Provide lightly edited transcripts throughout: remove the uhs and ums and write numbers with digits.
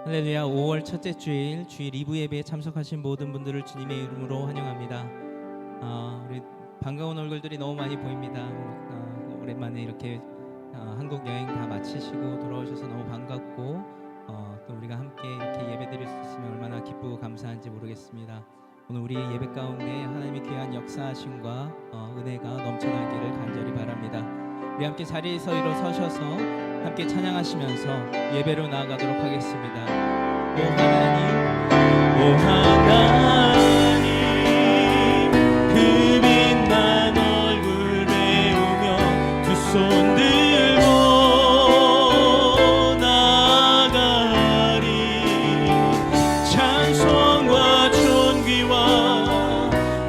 할렐루야. 5월 첫째 주일 2부 예배에 참석하신 모든 분들을 주님의 이름으로 환영합니다. 우리 반가운 얼굴들이 너무 많이 보입니다. 오랜만에 이렇게 한국 여행 다 마치시고 돌아오셔서 너무 반갑고 또 우리가 함께 이렇게 예배드릴 수 있으면 얼마나 기쁘고 감사한지 모르겠습니다. 오늘 우리 예배 가운데 하나님의 귀한 역사하심과 은혜가 넘쳐나기를 간절히 바랍니다. 우리 함께 자리에서 일어서셔서 함께 찬양하시면서 예배로 나아가도록 하겠습니다. 오 하나님, 그 빛난 얼굴 배우며 두 손 들고 나아가리. 찬송과 존귀와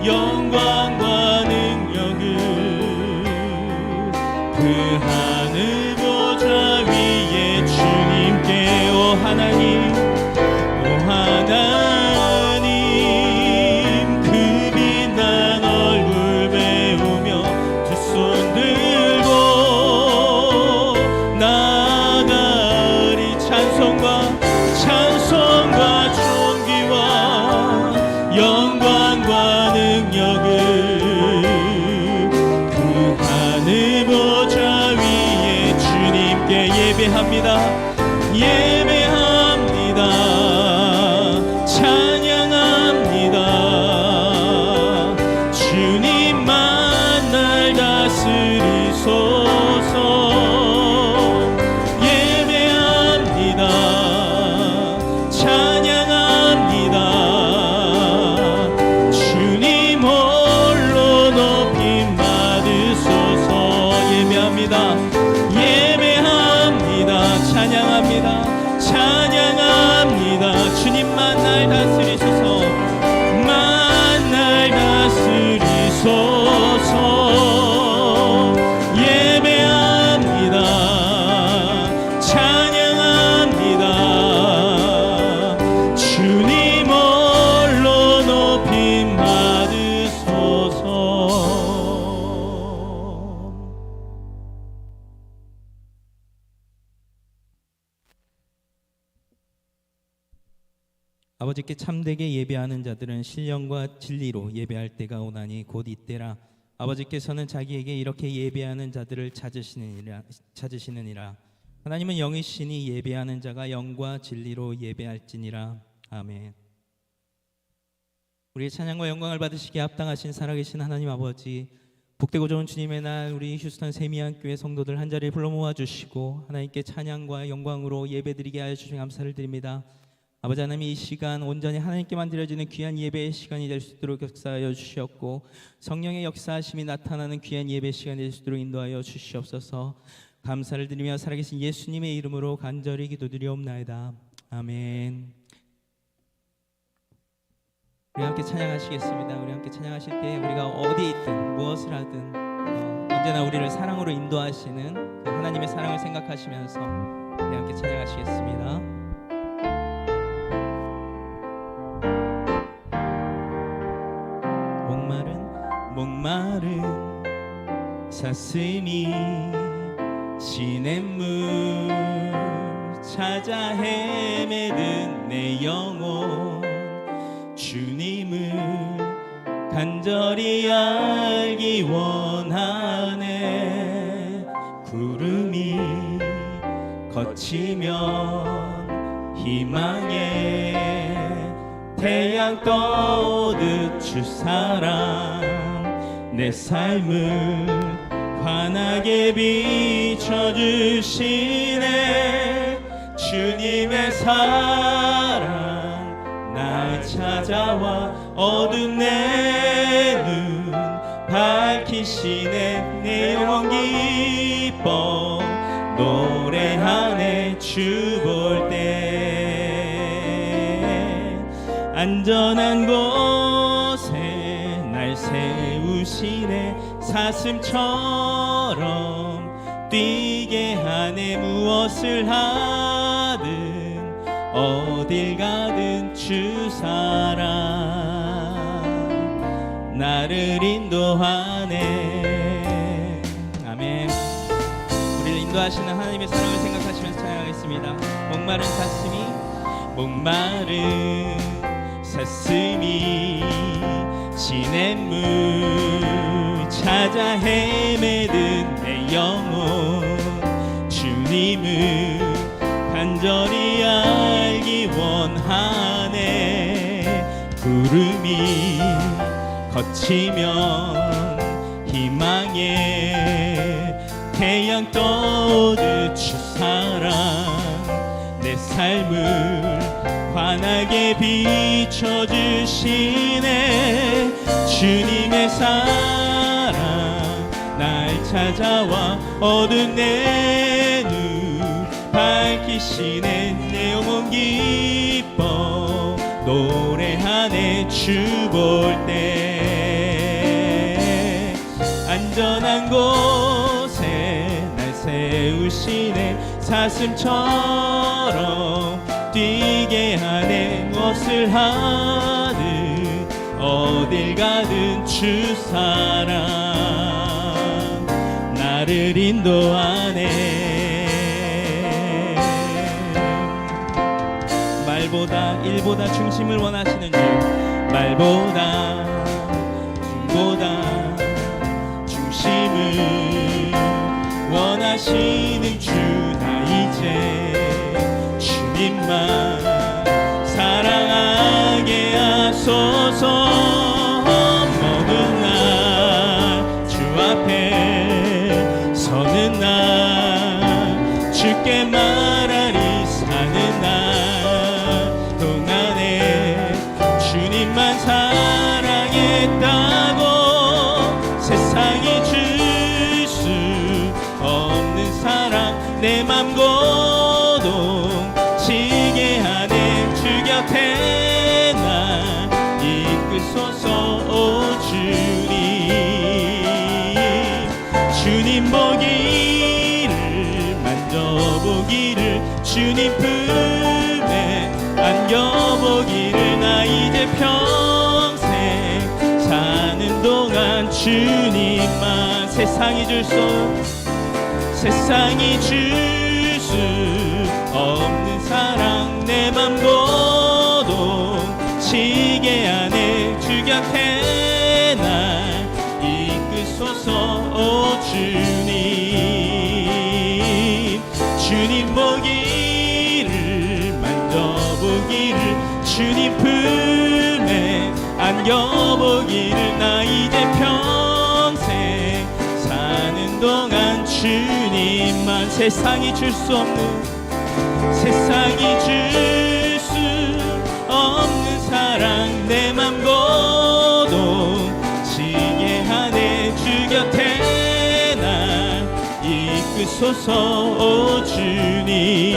영광과 능력을 그 하늘 보좌 위에 주님께. 오 하나님, 그 빛난 얼굴 배우며 두 손 들고 나아가리. 찬송과 존귀와 영광과 능력을 그 하늘 보좌 위에 주님께 예배합니다. 찬양합니다. 주님만 날 다스리소서. 예배합니다. 찬양합니다. 주님 홀로 높임 받으소서. 예배합니다. 찬양합니다. 주님만 날 다스리소서. 예배합니다. 찬양합니다. 주님 홀로 높임 받으소서. 아버지께 참되게 예배하는 자들은 신령과 진리로 예배할 때가 오나니 곧 이때라. 아버지께서는 자기에게 이렇게 예배하는 자들을 찾으시느니라. 하나님은 영이시니 예배하는 자가 영과 진리로 예배할지니라. 아멘. 우리의 찬양과 영광을 받으시기에 합당하신 살아계신 하나님 아버지, 복되고 좋은 주님의 날 우리 휴스턴 세미안교회 성도들 한자리에 불러 모아주시고 하나님께 찬양과 영광으로 예배드리게 하여 주신 감사를 드립니다. 아버지 하나님, 이 시간 온전히 하나님께만 드려지는 귀한 예배의 시간이 될 수 있도록 역사하여 주시었고 성령의 역사하심이 나타나는 귀한 예배 시간이 될 수 있도록 인도하여 주시옵소서. 감사를 드리며 살아계신 예수님의 이름으로 간절히 기도드리옵나이다. 아멘. 우리 함께 찬양하시겠습니다. 우리 함께 찬양하실 때 우리가 어디에 있든 무엇을 하든 언제나 우리를 사랑으로 인도하시는 그 하나님의 사랑을 생각하시면서 우리 함께 찬양하시겠습니다. 목마른 사슴이 시냇물 찾아 헤매는 내 영혼, 주님을 간절히 알기 원하네. 구름이 거치면 희망의 태양 떠오듯 주 사랑 내 삶을 환하게 비춰주시네. 주님의 사랑 날 찾아와 어두운 내 눈 밝히시네. 내 영혼 기뻐 노래하네. 주 볼 때 안전한 곳에 날 세우시네. 사슴처럼 뛰게 하네. 무엇을 하든 어딜 가든 주 사랑 나를 인도하네. 아멘. 우리를 인도하시는 하나님의 사랑을 생각하시면서 찬양하겠습니다. 목마른 사슴이 목마른 사슴이 시냇물 찾아 헤매든 내 영혼 주님을 간절히 알기 원하네. 구름이 거치면 희망의 태양 떠오르 주 사랑 내 삶을 환하게 비춰주시네. 주님의 사랑 날 찾아와 어두운 내 눈 밝히시네. 내 영혼 기뻐 노래하네. 주 볼 때 안전한 곳에 날 세우시네. 사슴처럼 뛰게 하네. 무엇을 하든 어딜 가든 주 사랑 나를 인도하네. 말보다 일보다 중심을 원하시는 주, 말보다 중보다 중심을 원하시는 주, 나 이제 주님만 사랑하게 하소서. 어느 날 주 앞에 서는 날 주께 말하리. 사는 날 동안에 주님만 사랑했다고 세상이 줄 수 없는 사랑 내 맘 고동치게 하네. 주 곁에 날 이끄소서. 오 주님 보기를 만져보기를 주님 품에 안겨보기를 나 이제 평생 사는 동안 주님만 세상이 줄 수 없는 사랑 내 맘 고동치게 하네. 주 곁에 날 이끄소서. 오 주님 보기를 만져보기를 주님 품에 안겨보기를 나 이제 평생 사는 동안 주님만 세상이 줄 수 없는 사랑 내 맘 고동치게 하네. 주 곁에 날 이끄소서. 오 주님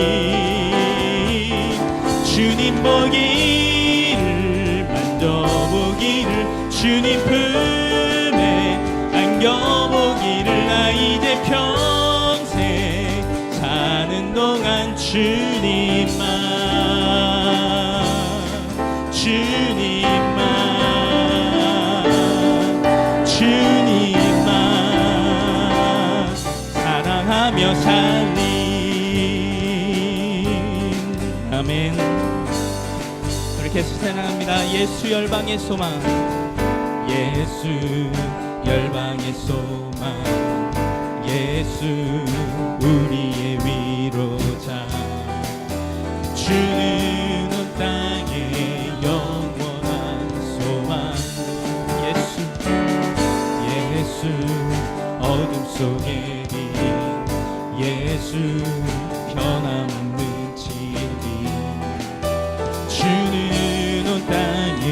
보기를 만져보기를 주님 품에 안겨보기를 나 이제 평생 사는 동안 주님만 사랑하며 살리. 아멘. 그렇게 찬양합니다. 예수 열방의 소망, 예수 열방의 소망, 예수 우리의 위로자. 주는 온 땅의 영원한 소망. 예수 어둠 속에 예수 변함없는 진리. 주는 온 땅에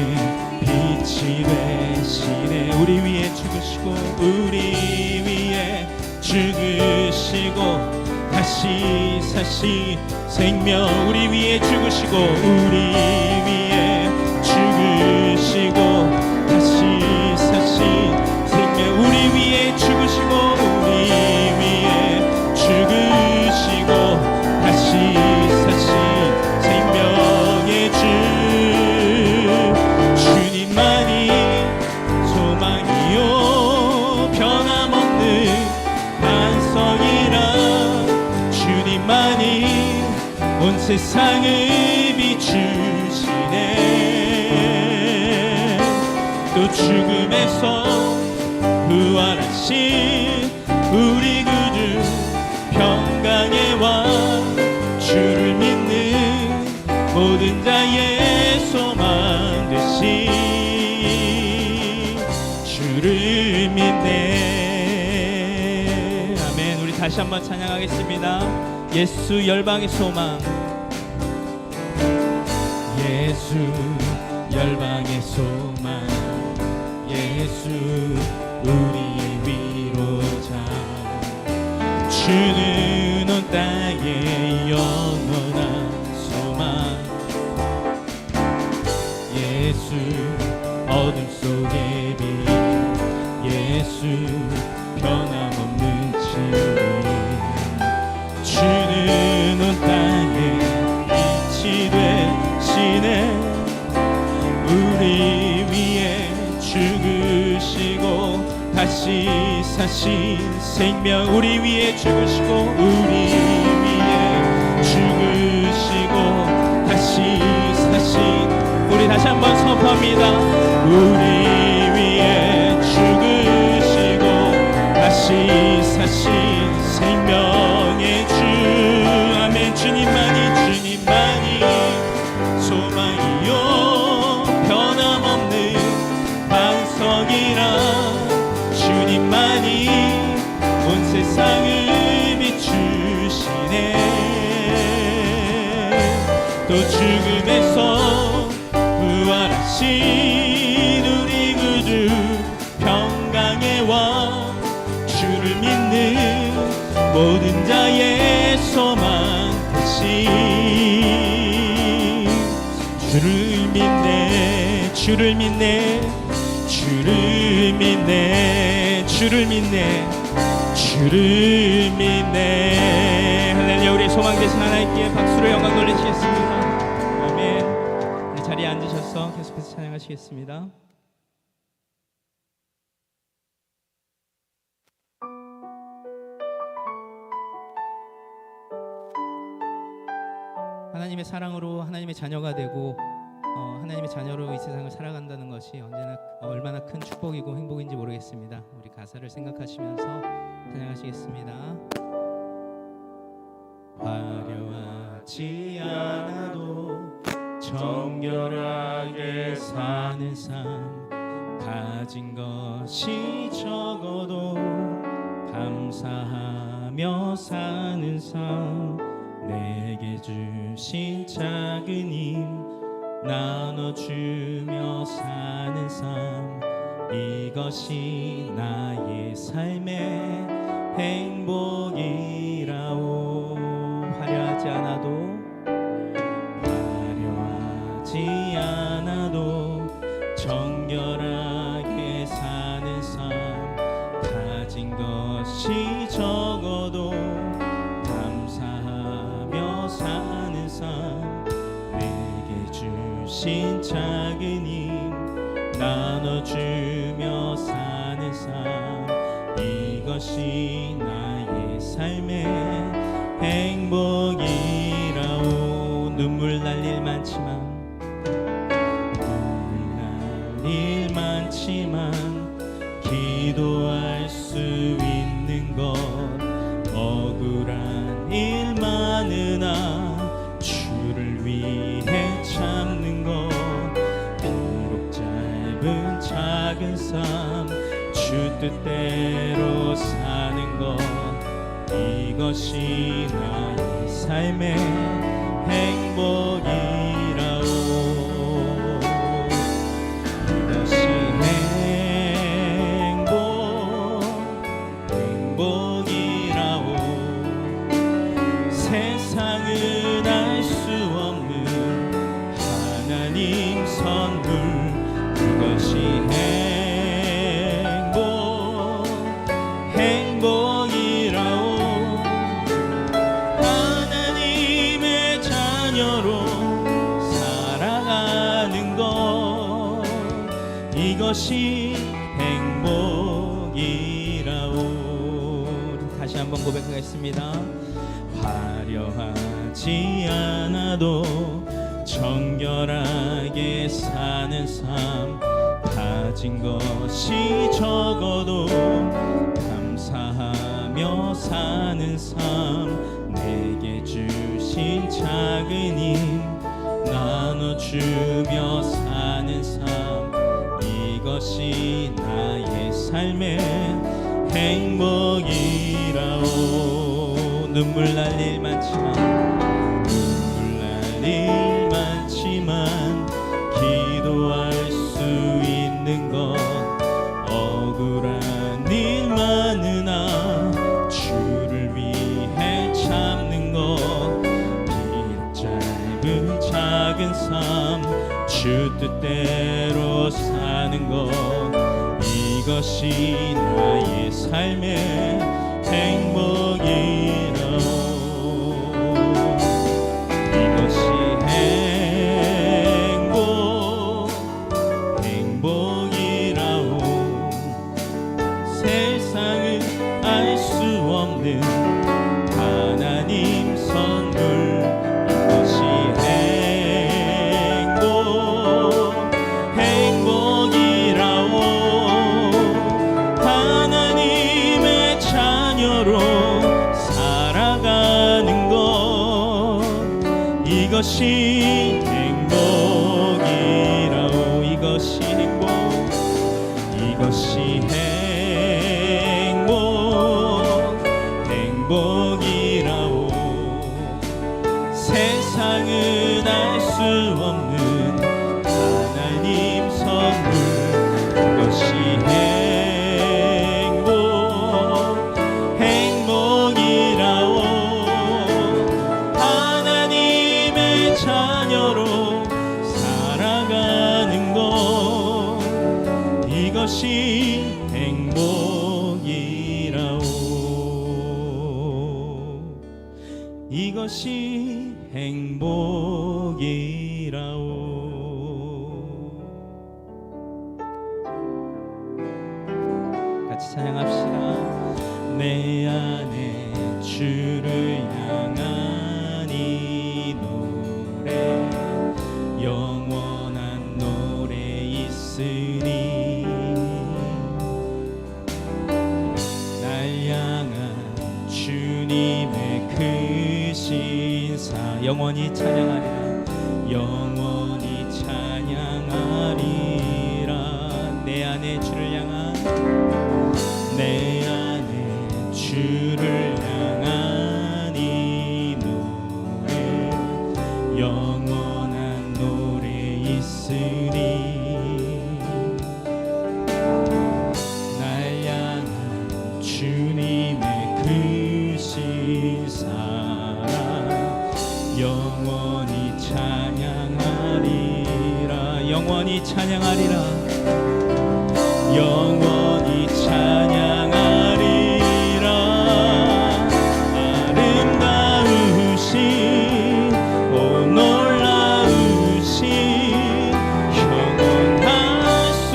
빛이 되시네. 우리 위에 죽으시고 다시 사시 생명. 우리 위에 죽으시고 우리 위에 죽으시고 다시 사시 생명. 우리 위에 죽으시고 우리 위에 죽으시고 다시 사시 생명의 주. 주님만이 소망이요 변함없는 반석이라. 주님만이 온 세상을 비추시네. 또 죽음에서 부활하신 우리 구주 평강의 왕, 주를 믿는 모든 자의 소망 되신 주를 믿네. 아멘. 우리 다시 한번 찬양하겠습니다. 예수 열방의 소망. 예수 열방의 소망, 예수 우리의 위로자, 주는 온 땅의 영원한 소망. 예수 어둠 속의 빛, 예수 변함없는 진리, 주는 온 땅에 빛이 되시네. 우리 위에 죽으시고 다시 사신 생명, 우리 위에 죽으시고 우리 위에 죽으시고 다시 사신, 우리 다시 한번 선포합니다. 우리 위에 죽으시고 다시 사신 생명의 주. 아멘. 주님만이 주님만이 소망이요 변함없는 반석이라, 주님만이 온 세상을 비추시네. 또 죽음에서 부활하신 우리 구주 평강의 왕, 주를 믿는 모든 자의 소망 되신 주를 믿네. 주를 믿네. 주를 믿네. 주를 믿네. 주를 믿네. 할렐루야. 우리의 소망 되신 하나님께 박수로 영광 돌리시겠습니다. 아멘. 우리 자리에 앉으셔서 계속해서 찬양하시겠습니다. 하나님의 사랑으로 하나님의 자녀가 되고 하나님의 자녀로 이 세상을 살아간다는 것이 언제나 얼마나 큰 축복이고 행복인지 모르겠습니다. 우리 가사를 생각하시면서 찬양하시겠습니다. 화려하지 않아도 정결하게 사는 삶, 가진 것이 적어도 감사하며 사는 삶, 내게 주신 작은 힘 나눠주며 사는 삶, 이것이 나의 삶의 행복이라오. 화려하지 않아도 화려하지 않아도 정결하게 사는 삶, 가진 것이 적어도 감사하며 사는 삶, 내게 주신 작은 힘 나눠주며 사는 삶, 이것이 나의 삶의 행복이라오. 눈물 날 일 많지만 기도할 수 있는 것, 억울한 일 많으나 주를 위해 참는 것, 비록 짧은 작은 삶 주 뜻대로 사는 것, 이것이 나의 삶의 행복이라오. 이것이 행복이라오. 세상은 알 수 없는 하나님 선물, 그것이 행복이라오. 하나님의 자녀로 살아가는 것, 이것이 행복이라오. 다시 한번 고백하겠습니다. 화려한 하지 않아도 정결하게 사는 삶, 가진 것이 적어도 감사하며 사는 삶, 내게 주신 작은 힘 나눠주며 사는 삶, 이것이 나의 삶의 행복이라오. 눈물 날 일 많지만 기도할 수 있는 것, 억울한 일 많으나 주를 위해 참는 것, 비록 짧은 작은 삶 주 뜻대로 사는 것, 이것이 나의 삶의 행복이라오. 이것이 행복이라오. 세상은 알 수 없는 하나님 선물, 이것이 행복이라오. 하나님의 자녀로 살아가는 것, 이것이 행복이라오. 이것이 행복이라오. 세상은 알 수 없는 하나님 선물, 이것이 행복이라오. 하나님의 자녀로 살아가는 것, 이것이 행복이라오. 이것이 행복이라오. 같이 찬양합시다. 내 안에 주를 향한 이 노래, 영원한 노래 있으니, 날 향한 주님의 크신 사, 영원히 찬양하리라. 영원히 찬양하리라. 내 안에 주를 향한, 내 안에 주를 향한 이 노래, 영원한 노래 있으리. 날 향한 주님의 크신 사랑, 영원히 찬양하리라. 영원히 찬양하리라. 영원히 찬양하리라. 아름다우신 오 놀라우신 형언할 수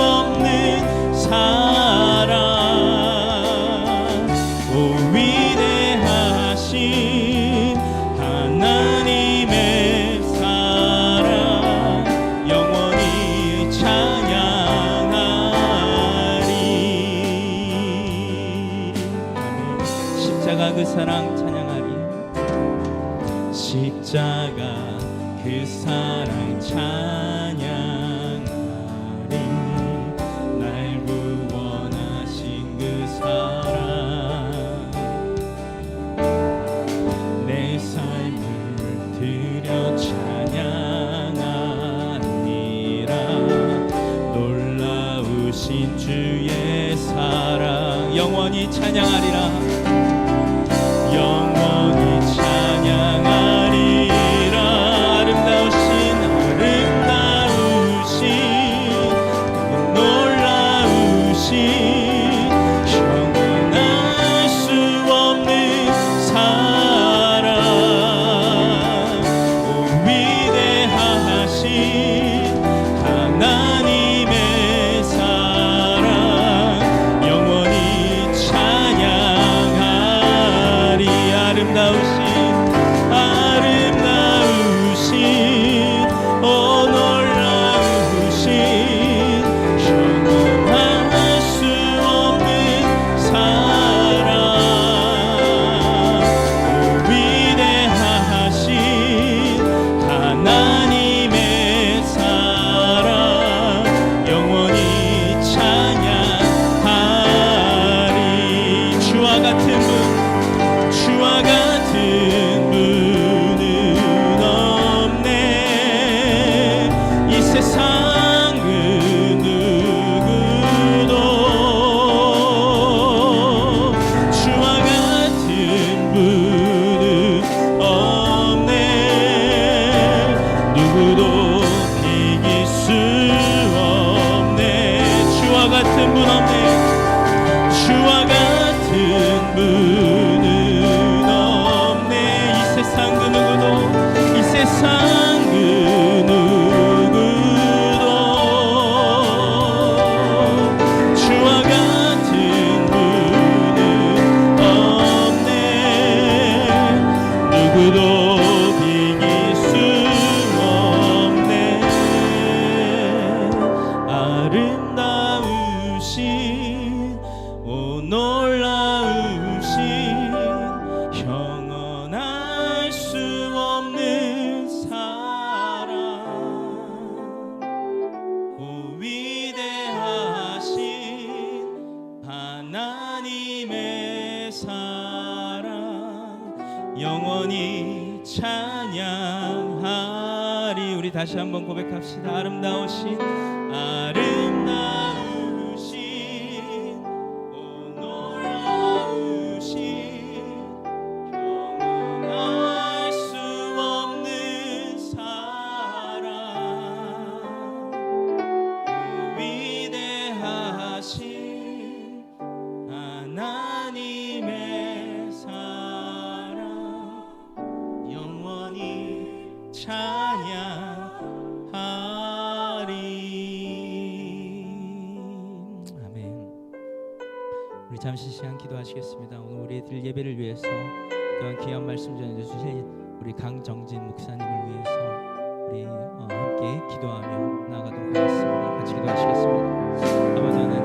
없는 사랑, 오 위대하신 하나님의 사랑, 영원히 찬양하리. 십자가 그 사랑 찬양하리. 십자가 그 사랑 찬양하리. 날 구원하신 그 사랑, 내 삶을 드려 찬양하니라. 놀라우신 주의 사랑, 영원히 찬양하리라. 영원히 찬양하리라. 아름다우신 놀라우신 형언할 수 없는 사랑, 오 위대하신 하나님의 사랑, 영원히 찬양하리. 오 놀라우신 형언할 수 없는 사랑 오 위대하신 하나님의 사랑 영원히 찬양하리. 우리 다시 한번 고백합시다. 아름다우신 오 놀라우신 영원할 수 없는 사랑 오 위대하신 하나님의 사랑 영원히 찬양하리. 아멘. 우리 잠시 시간 기도하시겠습니다. 오늘 우리들 예배를 위해서 또한 귀한 말씀 전해주실 우리 강정진 목사님을 위해서 우리 함께 기도하며 나아가도록 하겠습니다. 같이 기도하시겠습니다. 아버지 하나님,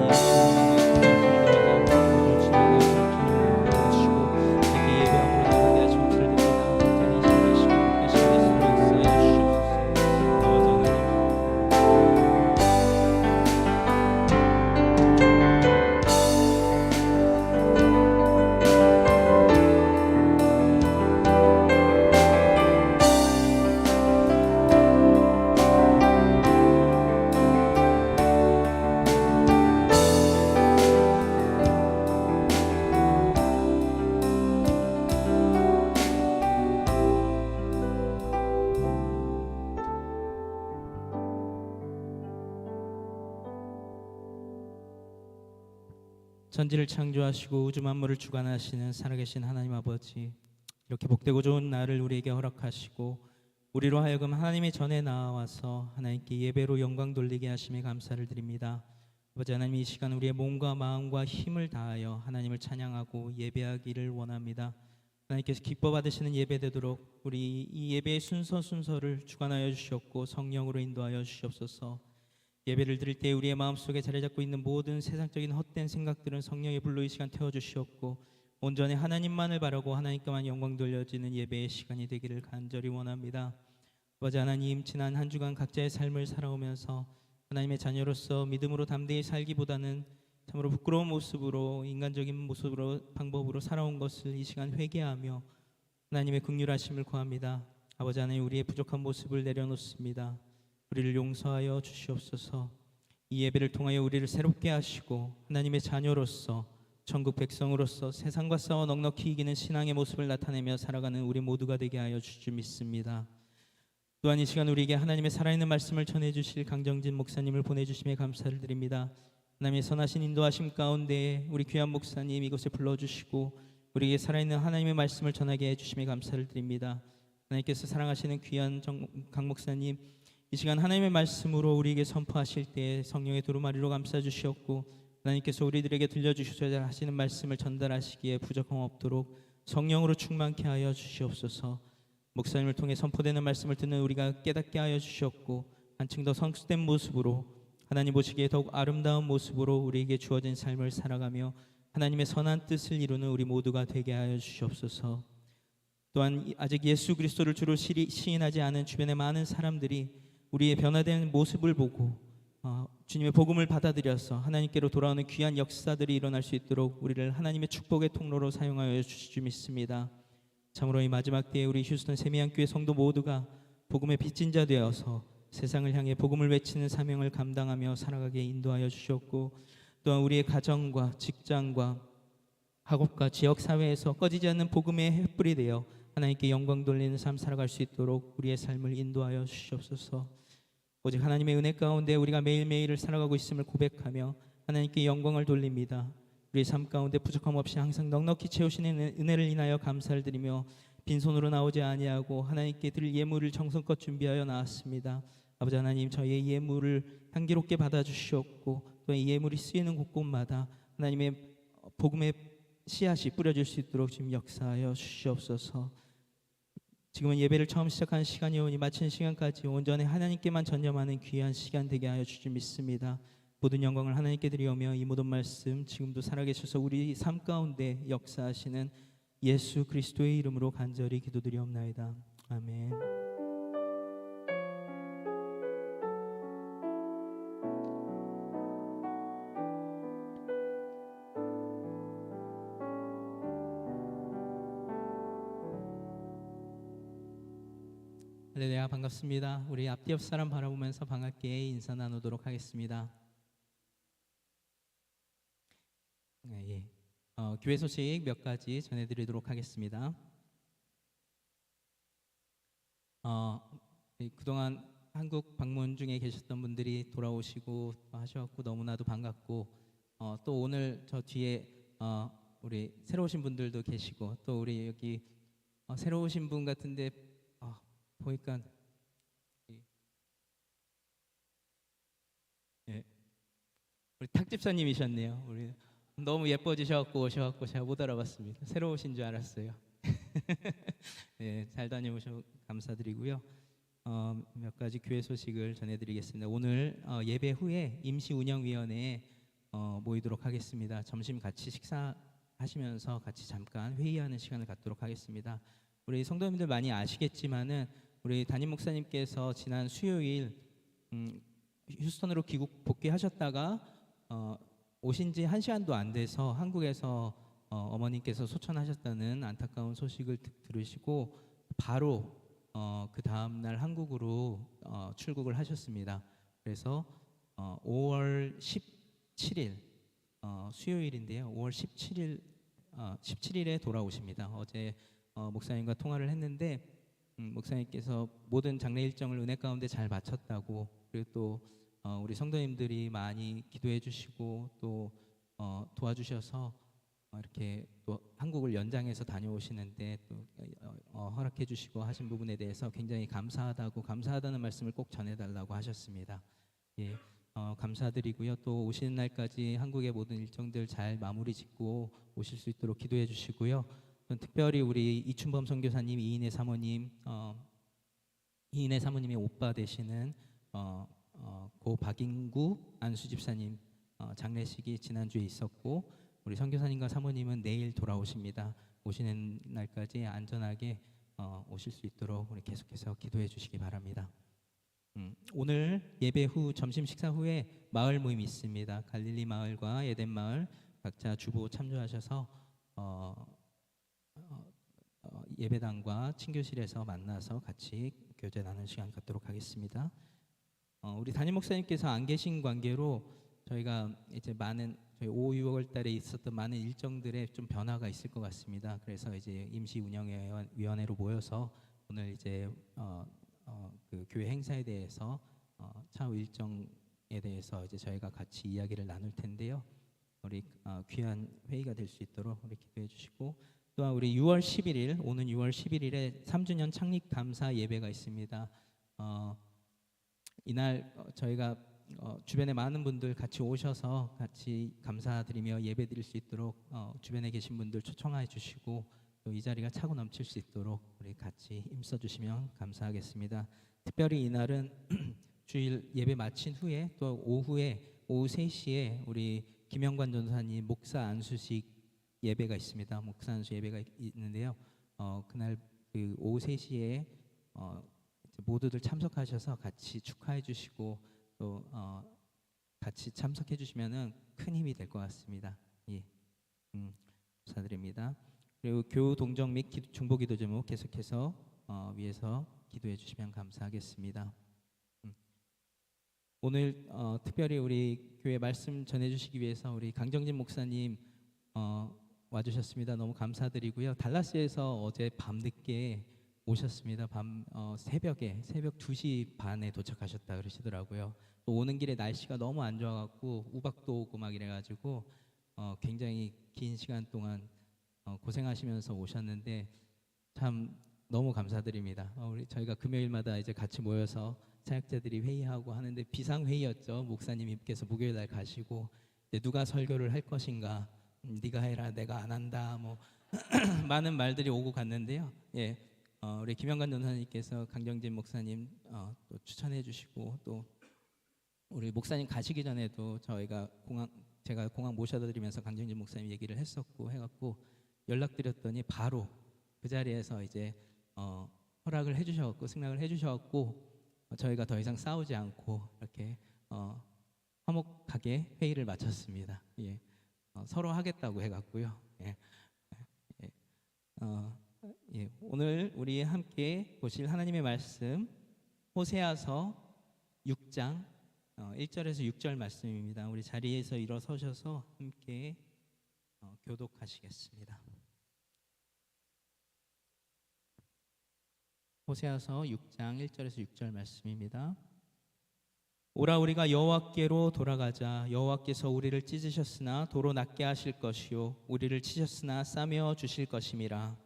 천지를 창조하시고 우주 만물을 주관하시는 살아계신 하나님 아버지, 이렇게 복되고 좋은 날을 우리에게 허락하시고 우리로 하여금 하나님의 전에 나와서 하나님께 예배로 영광 돌리게 하심에 감사를 드립니다. 아버지 하나님, 이 시간 우리의 몸과 마음과 힘을 다하여 하나님을 찬양하고 예배하기를 원합니다. 하나님께서 기뻐 받으시는 예배 되도록 우리 이 예배의 순서를 주관하여 주시옵고 성령으로 인도하여 주시옵소서. 예배를 드릴 때 우리의 마음속에 자리 잡고 있는 모든 세상적인 헛된 생각들은 성령의 불로 이 시간 태워주시옵고 온전히 하나님만을 바라고 하나님께만 영광 돌려지는 예배의 시간이 되기를 간절히 원합니다. 아버지 하나님, 지난 한 주간 각자의 삶을 살아오면서 하나님의 자녀로서 믿음으로 담대히 살기보다는 참으로 부끄러운 모습으로, 인간적인 모습으로, 방법으로 살아온 것을 이 시간 회개하며 하나님의 긍휼하심을 구합니다. 아버지 하나님, 우리의 부족한 모습을 내려놓습니다. 우리를 용서하여 주시옵소서. 이 예배를 통하여 우리를 새롭게 하시고 하나님의 자녀로서, 천국 백성으로서 세상과 싸워 넉넉히 이기는 신앙의 모습을 나타내며 살아가는 우리 모두가 되게 하여 주시 믿습니다. 또한 이 시간 우리에게 하나님의 살아있는 말씀을 전해주실 강정진 목사님을 보내주심에 감사를 드립니다. 하나님의 선하신 인도하심 가운데 우리 귀한 목사님 이곳에 불러주시고 우리에게 살아있는 하나님의 말씀을 전하게 해주심에 감사를 드립니다. 하나님께서 사랑하시는 귀한 강 목사님, 이 시간 하나님의 말씀으로 우리에게 선포하실 때 성령의 두루마리로 감싸주시옵고 하나님께서 우리들에게 들려주셔야 하시는 말씀을 전달하시기에 부족함 없도록 성령으로 충만케 하여 주시옵소서. 목사님을 통해 선포되는 말씀을 듣는 우리가 깨닫게 하여 주시옵고 한층 더 성숙된 모습으로 하나님 보시기에 더욱 아름다운 모습으로 우리에게 주어진 삶을 살아가며 하나님의 선한 뜻을 이루는 우리 모두가 되게 하여 주시옵소서. 또한 아직 예수 그리스도를 주로 시인하지 않은 주변의 많은 사람들이 우리의 변화된 모습을 보고 주님의 복음을 받아들여서 하나님께로 돌아오는 귀한 역사들이 일어날 수 있도록 우리를 하나님의 축복의 통로로 사용하여 주실 줄 믿습니다. 참으로 이 마지막 때에 우리 휴스턴 세미양교회 성도 모두가 복음의 빚진 자 되어서 세상을 향해 복음을 외치는 사명을 감당하며 살아가게 인도하여 주셨고, 또한 우리의 가정과 직장과 학업과 지역사회에서 꺼지지 않는 복음의 횃불이 되어 하나님께 영광 돌리는 삶 살아갈 수 있도록 우리의 삶을 인도하여 주시옵소서. 오직 하나님의 은혜 가운데 우리가 매일매일을 살아가고 있음을 고백하며 하나님께 영광을 돌립니다. 우리의 삶 가운데 부족함 없이 항상 넉넉히 채우시는 은혜를 인하여 감사를 드리며 빈손으로 나오지 아니하고 하나님께 드릴 예물을 정성껏 준비하여 나왔습니다. 아버지 하나님, 저희의 예물을 향기롭게 받아주시옵고 또 이 예물이 쓰이는 곳곳마다 하나님의 복음의 씨앗이 뿌려질 수 있도록 지금 역사하여 주시옵소서. 지금은 예배를 처음 시작하는 시간이 오니 마치는 시간까지 온전히 하나님께만 전념하는 귀한 시간 되게 하여 주시 믿습니다. 모든 영광을 하나님께 드리오며 이 모든 말씀 지금도 살아계셔서 우리 삶 가운데 역사하시는 예수 그리스도의 이름으로 간절히 기도드리옵나이다. 아멘. 할렐루야, 반갑습니다. 우리 앞뒤 옆 사람 바라보면서 반갑게 인사 나누도록 하겠습니다. 교회 소식 몇 가지 전해드리도록 하겠습니다. 그동안 한국 방문 중에 계셨던 분들이 돌아오시고 하셔갖고 너무나도 반갑고, 또 오늘 저 뒤에 우리 새로 오신 분들도 계시고, 또 우리 여기 새로 오신 분 같은데 보니까 우리 탁 집사님이셨네요. 우리 너무 예뻐지셔갖고 오셔갖고 제가 못 알아봤습니다. 새로 오신 줄 알았어요. 네, 잘 다녀오셔서 감사드리고요. 몇 가지 교회 소식을 전해드리겠습니다. 오늘 예배 후에 임시운영위원회에 모이도록 하겠습니다. 점심 같이 식사하시면서 같이 잠깐 회의하는 시간을 갖도록 하겠습니다. 우리 성도님들 많이 아시겠지만은 우리 담임 목사님께서 지난 수요일 휴스턴으로 귀국 복귀하셨다가 오신 지 1시간도 안 돼서 한국에서 어머님께서 소천하셨다는 안타까운 소식을 들으시고 바로 그 다음 날 한국으로 출국을 하셨습니다. 그래서 5월 17일 수요일인데요. 5월 17일에 돌아오십니다. 어제 목사님과 통화를 했는데 목사님께서 모든 장례 일정을 은혜 가운데 잘 마쳤다고, 그리고 또 우리 성도님들이 많이 기도해 주시고 또 도와주셔서 이렇게 또 한국을 연장해서 다녀오시는데 또 허락해 주시고 하신 부분에 대해서 굉장히 감사하다는 말씀을 꼭 전해달라고 하셨습니다. 예, 감사드리고요. 또 오시는 날까지 한국의 모든 일정들 잘 마무리 짓고 오실 수 있도록 기도해 주시고요. 특별히 우리 이춘범 선교사님, 이인혜 사모님의 오빠 되시는 고 박인구 안수 집사님 장례식이 지난주에 있었고, 우리 선교사님과 사모님은 내일 돌아오십니다. 오시는 날까지 안전하게 오실 수 있도록 우리 계속해서 기도해 주시기 바랍니다. 오늘 예배 후 점심 식사 후에 마을 모임이 있습니다. 갈릴리 마을과 에덴 마을 각자 주보 참조하셔서 예배당과 친교실에서 만나서 같이 교제 나누는 시간 갖도록 하겠습니다. 우리 담임 목사님께서 안 계신 관계로 저희가 이제 저희 5, 6월 달에 있었던 많은 일정들에 좀 변화가 있을 것 같습니다. 그래서 이제 임시운영위원회로 모여서 오늘 이제 그 교회 행사에 대해서 차후 일정에 대해서 이제 저희가 같이 이야기를 나눌 텐데요. 우리 귀한 회의가 될 수 있도록 우리 기도해 주시고, 또한 우리 오는 6월 11일에 3주년 창립 감사 예배가 있습니다. 이날 저희가 주변에 많은 분들 같이 오셔서 같이 감사드리며 예배 드릴 수 있도록 주변에 계신 분들 초청해 주시고 또 이 자리가 차고 넘칠 수 있도록 우리 같이 힘써 주시면 감사하겠습니다. 특별히 이날은 주일 예배 마친 후에 또 오후 3시에 우리 김영관 전도사님 목사 안수식 예배가 있습니다. 목사 안수 예배가 있는데요. 그날 그 오후 3시에 모두들 참석하셔서 같이 축하해 주시고 또 같이 참석해 주시면은 큰 힘이 될 것 같습니다. 예, 감사드립니다. 그리고 교우 동정 및 중보기도 제목 계속해서 위에서 기도해 주시면 감사하겠습니다. 오늘 특별히 우리 교회 말씀 전해 주시기 위해서 우리 강정진 목사님 와주셨습니다. 너무 감사드리고요. 달라스에서 어제 밤늦게 오셨습니다. 새벽 2시 반에 도착하셨다 그러시더라고요. 또 오는 길에 날씨가 너무 안 좋아갖고 우박도 오고 막 이래가지고 굉장히 긴 시간 동안 고생하시면서 오셨는데 참 너무 감사드립니다. 저희가 금요일마다 이제 같이 모여서 사역자들이 회의하고 하는데 비상회의였죠. 목사님께서 목요일 날 가시고 이제 누가 설교를 할 것인가, 네가 해라, 내가 안 한다, 뭐 많은 말들이 오고 갔는데요. 예, 우리 김영관 전사님께서 강정진 목사님 또 추천해 주시고 또 우리 목사님 가시기 전에도 제가 공항 모셔다 드리면서 강정진 목사님 얘기를 했었고 해갖고 연락드렸더니 바로 그 자리에서 이제 허락을 해주셔갖고 승낙을 해주셔갖고 저희가 더 이상 싸우지 않고 이렇게 화목하게 회의를 마쳤습니다. 예. 서로 하겠다고 해갖고요. 예. 예. 예. 오늘 우리 함께 보실 하나님의 말씀 호세아서 6장 1절에서 6절 말씀입니다. 우리 자리에서 일어서셔서 함께 교독하시겠습니다. 호세아서 6장 1절에서 6절 말씀입니다. 오라 우리가 여호와께로 돌아가자. 여호와께서 우리를 찢으셨으나 도로 낫게 하실 것이요 우리를 치셨으나 싸매어 주실 것임이라.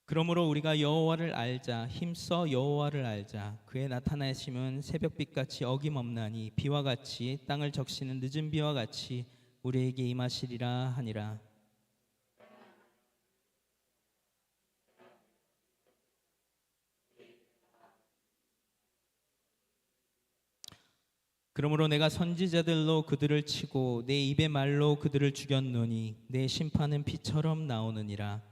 그러므로 우리가 여호와를 알자. 힘써 여호와를 알자. 그의 나타나심은 새벽빛같이 어김없나니 비와 같이 땅을 적시는 늦은 비와 같이 우리에게 임하시리라 하니라. 그러므로 내가 선지자들로 그들을 치고 내 입의 말로 그들을 죽였노니 내 심판은 피처럼 나오느니라.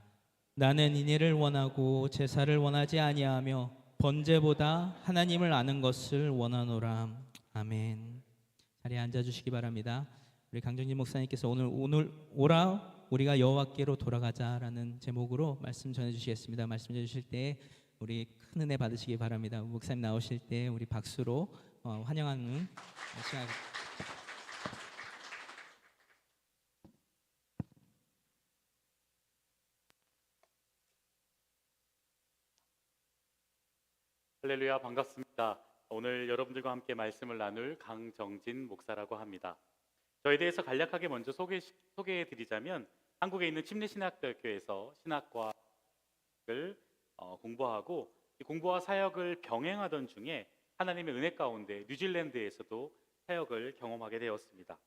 나는 인애를 원하고 제사를 원하지 아니하며 번제보다 하나님을 아는 것을 원하노라. 아멘. 자리에 앉아주시기 바랍니다. 우리 강정진 목사님께서 오늘 오라 우리가 여호와께로 돌아가자라는 제목으로 말씀 전해주시겠습니다. 말씀 전해주실 때 우리 큰 은혜 받으시기 바랍니다. 목사님 나오실 때 우리 박수로 환영하는 시간. 할렐루야, 반갑습니다. 오늘 여러분들과 함께 말씀을 나눌 강정진 목사라고 합니다. 저에 대해서 간략하게 먼저 소개해 드리자면 한국에 있는 침례신학대학교에서 신학과를 공부하고 이 공부와 사역을 병행하던 중에 하나님의 은혜 가운데 뉴질랜드에서도 사역을 경험하게 되었습니다.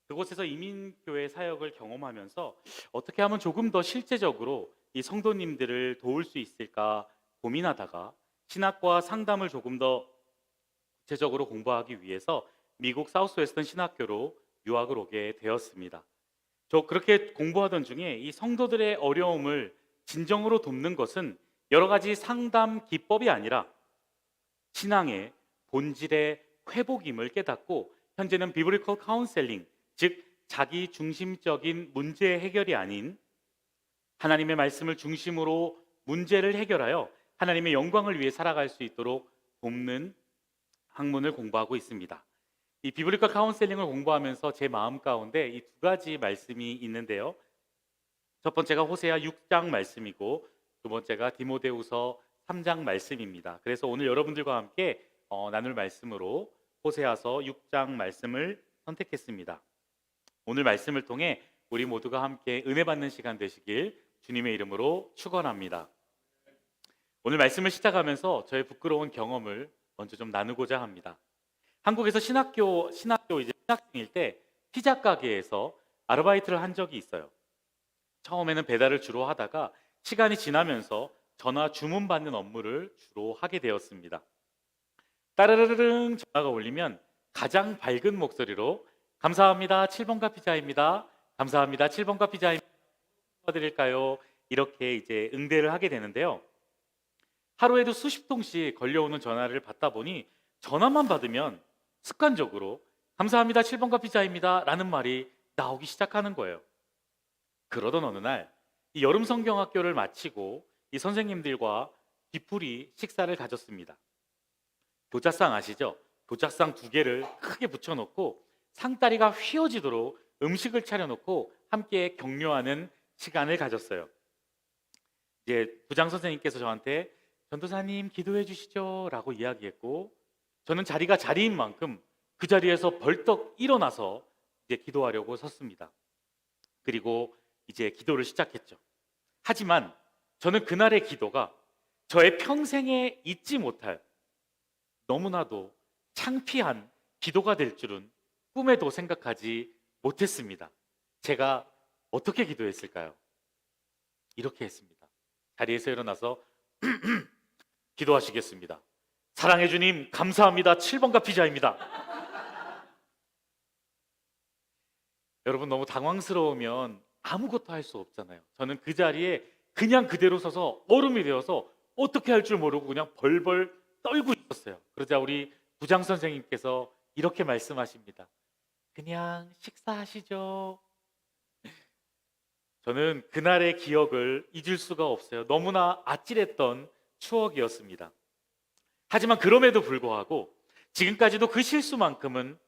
그곳에서 이민교회 사역을 경험하면서 어떻게 하면 조금 더 실제적으로 이 성도님들을 도울 수 있을까 고민하다가 신학과 상담을 조금 더 구체적으로 공부하기 위해서 미국 사우스웨스턴 신학교로 유학을 오게 되었습니다. 저 그렇게 공부하던 중에 이 성도들의 어려움을 진정으로 돕는 것은 여러 가지 상담 기법이 아니라 신앙의 본질의 회복임을 깨닫고 현재는 비브리컬 카운셀링, 즉 자기 중심적인 문제 해결이 아닌 하나님의 말씀을 중심으로 문제를 해결하여 하나님의 영광을 위해 살아갈 수 있도록 돕는 학문을 공부하고 있습니다. 이 비브리컬 카운셀링을 공부하면서 제 마음 가운데 이 두 가지 말씀이 있는데요. 첫 번째가 호세아 6장 말씀이고 두 번째가 디모데후서 3장 말씀입니다. 그래서 오늘 여러분들과 함께 나눌 말씀으로 호세아서 6장 말씀을 선택했습니다. 오늘 말씀을 통해 우리 모두가 함께 은혜 받는 시간 되시길 주님의 이름으로 축원합니다. 오늘 말씀을 시작하면서 저의 부끄러운 경험을 먼저 좀 나누고자 합니다. 한국에서 신학교 이제 신학생일 때 피자 가게에서 아르바이트를 한 적이 있어요. 처음에는 배달을 주로 하다가 시간이 지나면서 전화 주문 받는 업무를 주로 하게 되었습니다. 따르르릉 전화가 울리면 가장 밝은 목소리로 감사합니다. 7번가 피자입니다. 감사합니다. 7번가 피자입니다. 드릴까요? 이렇게 이제 응대를 하게 되는데요. 하루에도 수십 통씩 걸려오는 전화를 받다 보니 전화만 받으면 습관적으로 감사합니다. 7번가 피자입니다. 라는 말이 나오기 시작하는 거예요. 그러던 어느 날 이 여름 성경학교를 마치고 이 선생님들과 뒤풀이 식사를 가졌습니다. 도자상 아시죠? 도자상 2개를 크게 붙여놓고 상다리가 휘어지도록 음식을 차려놓고 함께 격려하는 시간을 가졌어요. 이제 부장 선생님께서 저한테 전도사님 기도해 주시죠 라고 이야기했고 저는 자리가 자리인 만큼 그 자리에서 벌떡 일어나서 이제 기도하려고 섰습니다. 그리고 이제 기도를 시작했죠. 하지만 저는 그날의 기도가 저의 평생에 잊지 못할 너무나도 창피한 기도가 될 줄은 꿈에도 생각하지 못했습니다. 제가 어떻게 기도했을까요? 이렇게 했습니다. 자리에서 일어나서 기도하시겠습니다. 사랑해 주님 감사합니다. 7번가 피자입니다. 여러분 너무 당황스러우면 아무것도 할 수 없잖아요. 저는 그 자리에 그냥 그대로 서서 얼음이 되어서 어떻게 할 줄 모르고 그냥 벌벌 떨고 있었어요. 그러자 우리 부장 선생님께서 이렇게 말씀하십니다. 그냥 식사하시죠. 저는 그날의 기억을 잊을 수가 없어요. 너무나 아찔했던 추억이었습니다. 하지만 그럼에도 불구하고 지금까지도 그 실수만큼은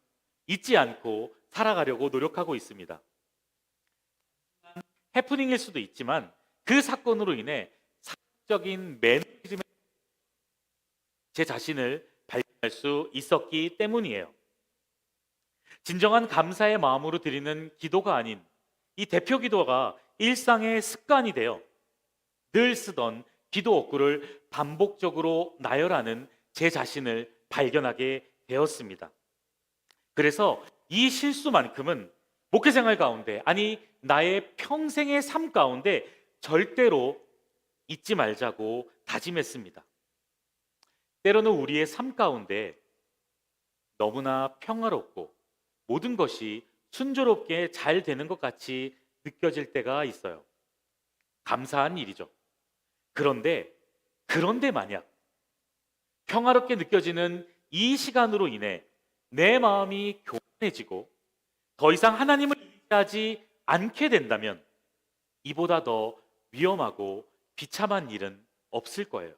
잊지 않고 살아가려고 노력하고 있습니다. 해프닝일 수도 있지만 그 사건으로 인해 사적인 매너리즘에 제 자신을 발견할 수 있었기 때문이에요. 진정한 감사의 마음으로 드리는 기도가 아닌 이 대표 기도가 일상의 습관이 되어 늘 쓰던 기도 억구를 반복적으로 나열하는 제 자신을 발견하게 되었습니다. 그래서 이 실수만큼은 목회생활 가운데, 아니 나의 평생의 삶 가운데 절대로 잊지 말자고 다짐했습니다. 때로는 우리의 삶 가운데 너무나 평화롭고 모든 것이 순조롭게 잘 되는 것 같이 느껴질 때가 있어요. 감사한 일이죠. 그런데 만약 평화롭게 느껴지는 이 시간으로 인해 내 마음이 교만해지고 더 이상 하나님을 의지하지 않게 된다면 이보다 더 위험하고 비참한 일은 없을 거예요.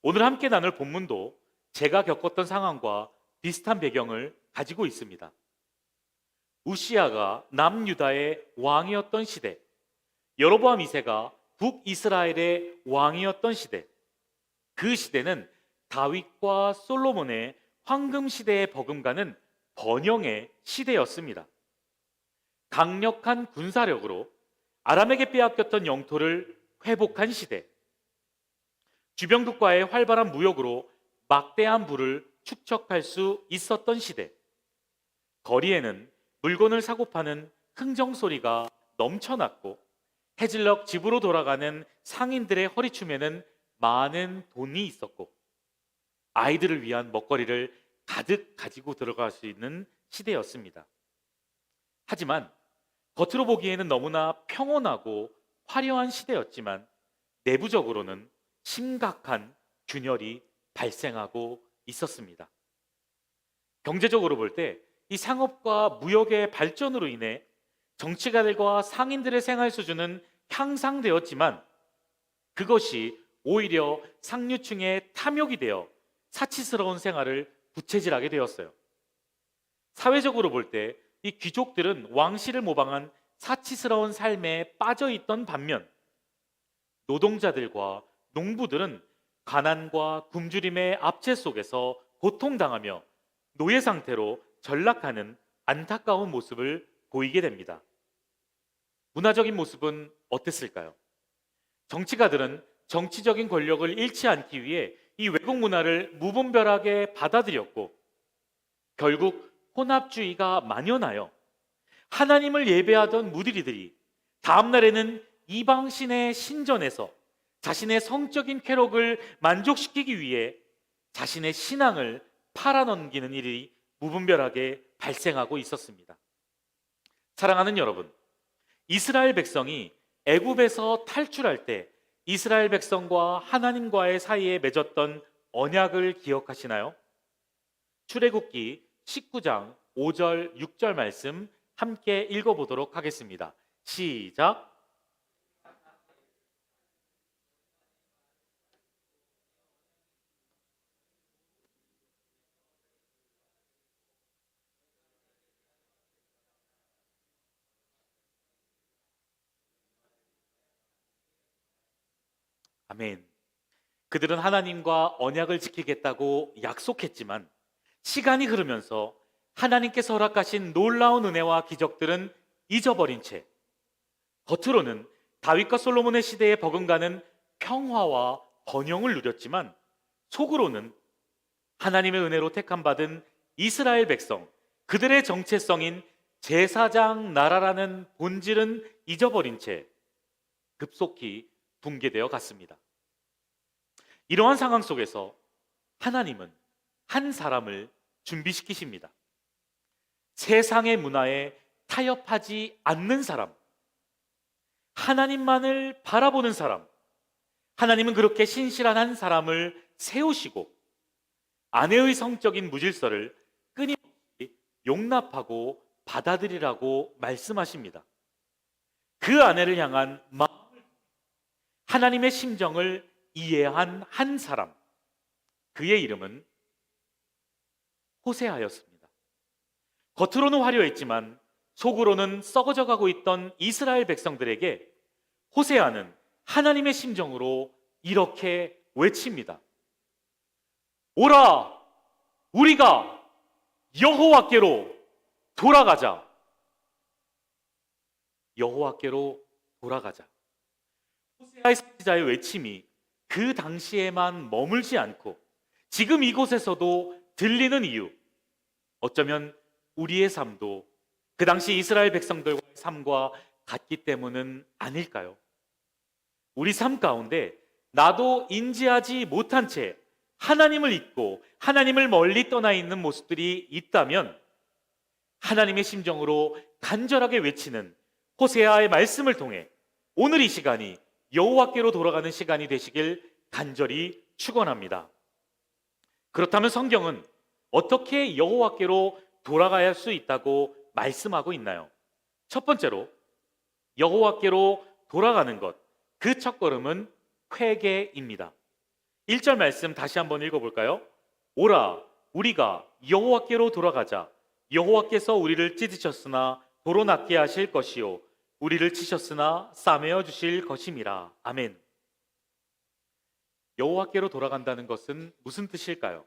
오늘 함께 나눌 본문도 제가 겪었던 상황과 비슷한 배경을 가지고 있습니다. 우시아가 남유다의 왕이었던 시대, 여로보암 2세가 북이스라엘의 왕이었던 시대, 그 시대는 다윗과 솔로몬의 황금 시대에 버금가는 번영의 시대였습니다. 강력한 군사력으로 아람에게 빼앗겼던 영토를 회복한 시대, 주변국과의 활발한 무역으로 막대한 부를 축적할 수 있었던 시대, 거리에는 물건을 사고 파는 흥정 소리가 넘쳐났고 해질녘 집으로 돌아가는 상인들의 허리춤에는 많은 돈이 있었고 아이들을 위한 먹거리를 가득 가지고 들어갈 수 있는 시대였습니다. 하지만 겉으로 보기에는 너무나 평온하고 화려한 시대였지만 내부적으로는 심각한 균열이 발생하고 있었습니다. 경제적으로 볼 때 이 상업과 무역의 발전으로 인해 정치가들과 상인들의 생활 수준은 향상되었지만 그것이 오히려 상류층의 탐욕이 되어 사치스러운 생활을 부채질하게 되었어요. 사회적으로 볼 때 이 귀족들은 왕실을 모방한 사치스러운 삶에 빠져 있던 반면 노동자들과 농부들은 가난과 굶주림의 압제 속에서 고통당하며 노예 상태로 전락하는 안타까운 모습을 보이게 됩니다. 문화적인 모습은 어땠을까요? 정치가들은 정치적인 권력을 잃지 않기 위해 이 외국 문화를 무분별하게 받아들였고 결국 혼합주의가 만연하여 하나님을 예배하던 무디리들이 다음 날에는 이방신의 신전에서 자신의 성적인 쾌락을 만족시키기 위해 자신의 신앙을 팔아넘기는 일이 무분별하게 발생하고 있었습니다. 사랑하는 여러분, 이스라엘 백성이 애굽에서 탈출할 때 이스라엘 백성과 하나님과의 사이에 맺었던 언약을 기억하시나요? 출애굽기 19장 5절 6절 말씀 함께 읽어보도록 하겠습니다. 시작. 아멘. 그들은 하나님과 언약을 지키겠다고 약속했지만 시간이 흐르면서 하나님께서 허락하신 놀라운 은혜와 기적들은 잊어버린 채 겉으로는 다윗과 솔로몬의 시대에 버금가는 평화와 번영을 누렸지만 속으로는 하나님의 은혜로 택함받은 이스라엘 백성, 그들의 정체성인 제사장 나라라는 본질은 잊어버린 채 급속히 붕괴되어 갔습니다. 이러한 상황 속에서 하나님은 한 사람을 준비시키십니다. 세상의 문화에 타협하지 않는 사람, 하나님만을 바라보는 사람, 하나님은 그렇게 신실한 한 사람을 세우시고 아내의 성적인 무질서를 끊임없이 용납하고 받아들이라고 말씀하십니다. 그 아내를 향한 마음을, 하나님의 심정을 이해한 한 사람, 그의 이름은 호세아였습니다. 겉으로는 화려했지만 속으로는 썩어져 가고 있던 이스라엘 백성들에게 호세아는 하나님의 심정으로 이렇게 외칩니다. 오라, 우리가 여호와께로 돌아가자. 여호와께로 돌아가자. 호세아의 선지자의 외침이 그 당시에만 머물지 않고 지금 이곳에서도 들리는 이유, 어쩌면 우리의 삶도 그 당시 이스라엘 백성들과의 삶과 같기 때문은 아닐까요? 우리 삶 가운데 나도 인지하지 못한 채 하나님을 잊고 하나님을 멀리 떠나 있는 모습들이 있다면 하나님의 심정으로 간절하게 외치는 호세아의 말씀을 통해 오늘 이 시간이 여호와께로 돌아가는 시간이 되시길 간절히 축원합니다. 그렇다면 성경은 어떻게 여호와께로 돌아가야 할 수 있다고 말씀하고 있나요? 첫 번째로 여호와께로 돌아가는 것, 그 첫걸음은 회개입니다. 1절 말씀 다시 한번 읽어볼까요? 오라, 우리가 여호와께로 돌아가자. 여호와께서 우리를 찢으셨으나 도로 낫게 하실 것이요 우리를 치셨으나 싸매어 주실 것임이라. 아멘. 여호와께로 돌아간다는 것은 무슨 뜻일까요?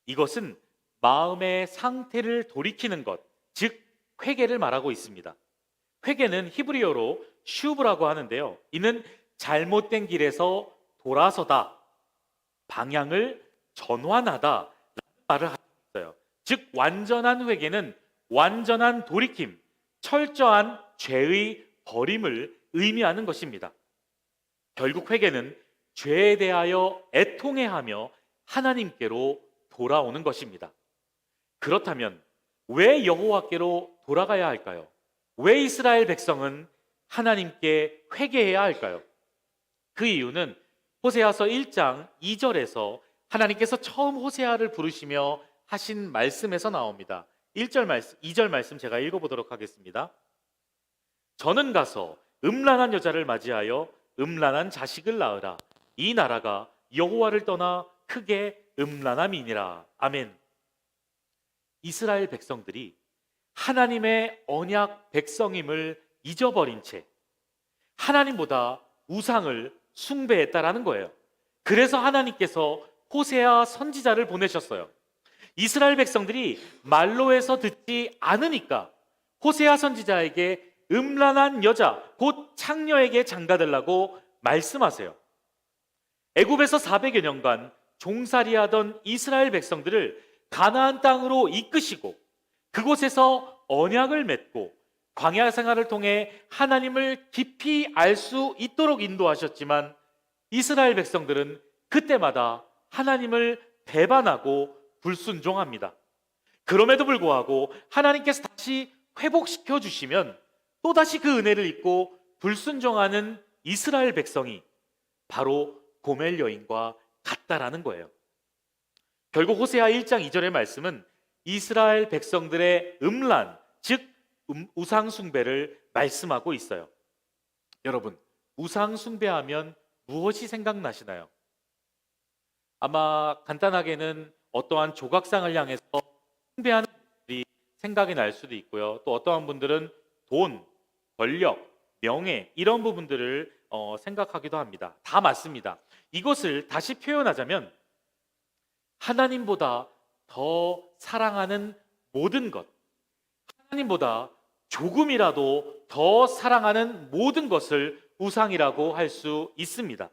이것은 마음의 상태를 돌이키는 것, 즉 회개를 말하고 있습니다. 회개는 히브리어로 슈브라고 하는데요, 이는 잘못된 길에서 돌아서다, 방향을 전환하다 라는 말을 하고 있어요. 즉 완전한 회개는 완전한 돌이킴, 철저한 죄의 버림을 의미하는 것입니다. 결국 회개는 죄에 대하여 애통해하며 하나님께로 돌아오는 것입니다. 그렇다면 왜 여호와께로 돌아가야 할까요? 왜 이스라엘 백성은 하나님께 회개해야 할까요? 그 이유는 호세아서 1장 2절에서 하나님께서 처음 호세아를 부르시며 하신 말씀에서 나옵니다. 1절 말씀, 2절 말씀 제가 읽어보도록 하겠습니다. 저는 가서 음란한 여자를 맞이하여 음란한 자식을 낳으라. 이 나라가 여호와를 떠나 크게 음란함이니라. 아멘. 이스라엘 백성들이 하나님의 언약 백성임을 잊어버린 채 하나님보다 우상을 숭배했다라는 거예요. 그래서 하나님께서 호세아 선지자를 보내셨어요. 이스라엘 백성들이 말로 해서 듣지 않으니까 호세아 선지자에게 음란한 여자, 곧 창녀에게 장가들라고 말씀하세요. 애굽에서 400여 년간 종살이하던 이스라엘 백성들을 가나안 땅으로 이끄시고 그곳에서 언약을 맺고 광야 생활을 통해 하나님을 깊이 알 수 있도록 인도하셨지만 이스라엘 백성들은 그때마다 하나님을 배반하고 불순종합니다. 그럼에도 불구하고 하나님께서 다시 회복시켜 주시면 또다시 그 은혜를 잊고 불순종하는 이스라엘 백성이 바로 고멜 여인과 같다라는 거예요. 결국 호세아 1장 2절의 말씀은 이스라엘 백성들의 음란, 즉 우상 숭배를 말씀하고 있어요. 여러분, 우상 숭배하면 무엇이 생각나시나요? 아마 간단하게는 어떠한 조각상을 향해서 숭배하는 분들이 생각이 날 수도 있고요. 또 어떠한 분들은 돈, 권력, 명예 이런 부분들을 생각하기도 합니다. 다 맞습니다. 이것을 다시 표현하자면 하나님보다 더 사랑하는 모든 것, 하나님보다 조금이라도 더 사랑하는 모든 것을 우상이라고 할 수 있습니다.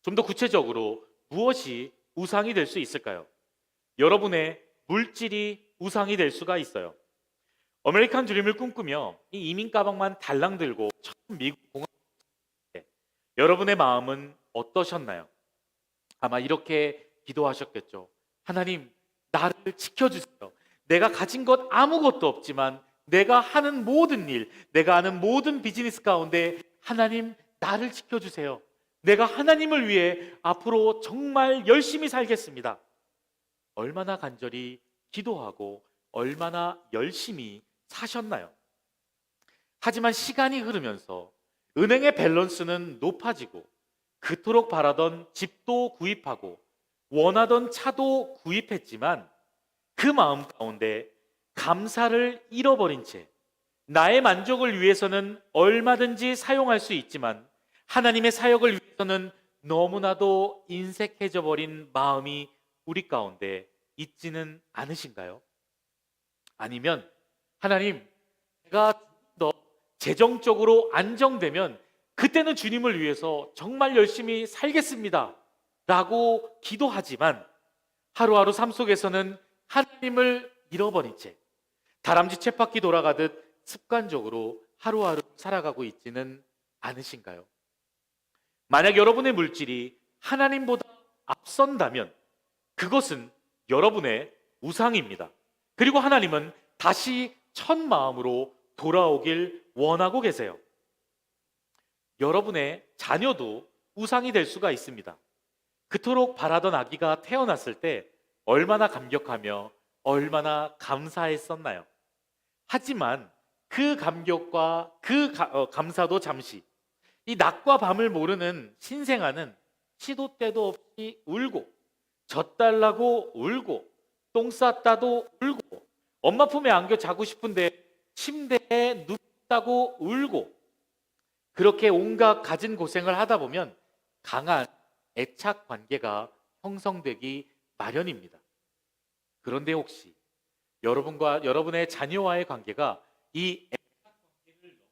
좀 더 구체적으로 무엇이 우상이 될 수 있을까요? 여러분의 물질이 우상이 될 수가 있어요. 아메리칸 드림을 꿈꾸며 이 이민 가방만 달랑 들고 처음 미국 공항에 여러분의 마음은 어떠셨나요? 아마 이렇게 기도하셨겠죠. 하나님, 나를 지켜주세요. 내가 가진 것 아무것도 없지만 내가 하는 모든 일, 내가 하는 모든 비즈니스 가운데 하나님, 나를 지켜주세요. 내가 하나님을 위해 앞으로 정말 열심히 살겠습니다. 얼마나 간절히 기도하고 얼마나 열심히 사셨나요? 하지만 시간이 흐르면서 은행의 밸런스는 높아지고 그토록 바라던 집도 구입하고 원하던 차도 구입했지만 그 마음 가운데 감사를 잃어버린 채 나의 만족을 위해서는 얼마든지 사용할 수 있지만 하나님의 사역을 위해서는 너무나도 인색해져 버린 마음이 우리 가운데 있지는 않으신가요? 아니면 하나님, 제가 더 재정적으로 안정되면 그때는 주님을 위해서 정말 열심히 살겠습니다 라고 기도하지만 하루하루 삶 속에서는 하나님을 잃어버린 채 다람쥐 쳇바퀴 돌아가듯 습관적으로 하루하루 살아가고 있지는 않으신가요? 만약 여러분의 물질이 하나님보다 앞선다면 그것은 여러분의 우상입니다. 그리고 하나님은 다시 첫 마음으로 돌아오길 원하고 계세요. 여러분의 자녀도 우상이 될 수가 있습니다. 그토록 바라던 아기가 태어났을 때 얼마나 감격하며 얼마나 감사했었나요? 하지만 그 감격과 그 감사도 잠시, 이 낮과 밤을 모르는 신생아는 시도 때도 없이 울고 젖달라고 울고 똥 쌌다도 울고 엄마 품에 안겨 자고 싶은데 침대에 눕다고 울고 그렇게 온갖 갖은 고생을 하다 보면 강한 애착 관계가 형성되기 마련입니다. 그런데 혹시 여러분과 여러분의 자녀와의 관계가 이 애착 관계를 넘어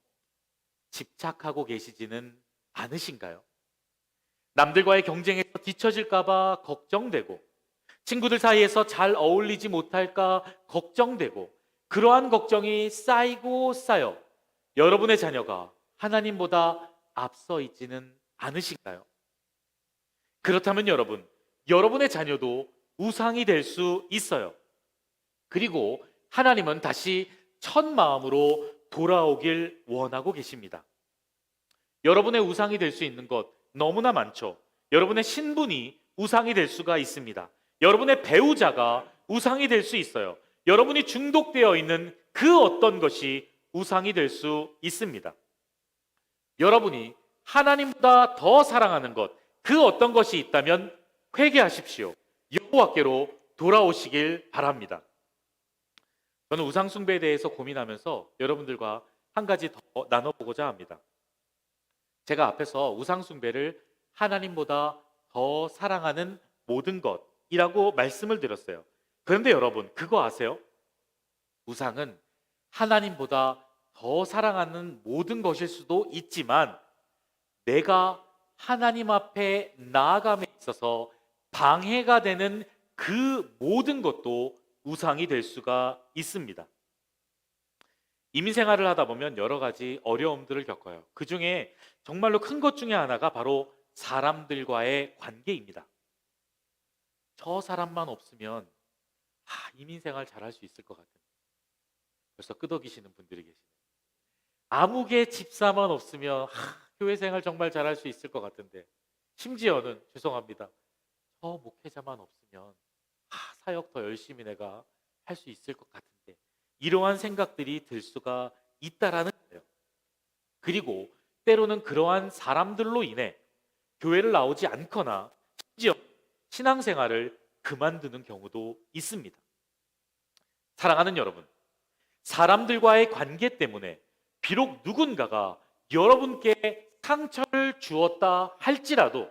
집착하고 계시지는 않으신가요? 남들과의 경쟁에서 뒤처질까 봐 걱정되고 친구들 사이에서 잘 어울리지 못할까 걱정되고 그러한 걱정이 쌓이고 쌓여 여러분의 자녀가 하나님보다 앞서 있지는 않으신가요? 그렇다면 여러분, 여러분의 자녀도 우상이 될 수 있어요. 그리고 하나님은 다시 첫 마음으로 돌아오길 원하고 계십니다. 여러분의 우상이 될 수 있는 것 너무나 많죠. 여러분의 신분이 우상이 될 수가 있습니다. 여러분의 배우자가 우상이 될 수 있어요. 여러분이 중독되어 있는 그 어떤 것이 우상이 될 수 있습니다. 여러분이 하나님보다 더 사랑하는 것, 그 어떤 것이 있다면 회개하십시오. 여호와께로 돌아오시길 바랍니다. 저는 우상 숭배에 대해서 고민하면서 여러분들과 한 가지 더 나눠보고자 합니다. 제가 앞에서 우상 숭배를 하나님보다 더 사랑하는 모든 것이라고 말씀을 드렸어요. 그런데 여러분, 그거 아세요? 우상은 하나님보다 더 사랑하는 모든 것일 수도 있지만 내가 하나님 앞에 나아감에 있어서 방해가 되는 그 모든 것도 우상이 될 수가 있습니다. 이민 생활을 하다 보면 여러 가지 어려움들을 겪어요. 그 중에 정말로 큰 것 중에 하나가 바로 사람들과의 관계입니다. 저 사람만 없으면 이민 생활 잘할 수 있을 것 같은데 벌써 끄덕이시는 분들이 계시네요. 아무개 집사만 없으면 교회 생활 정말 잘할 수 있을 것 같은데 심지어는 죄송합니다. 저 목회자만 없으면 사역 더 열심히 내가 할 수 있을 것 같은데 이러한 생각들이 들 수가 있다라는 거예요. 그리고 때로는 그러한 사람들로 인해 교회를 나오지 않거나 심지어 신앙생활을 그만두는 경우도 있습니다. 사랑하는 여러분, 사람들과의 관계 때문에 비록 누군가가 여러분께 상처를 주었다 할지라도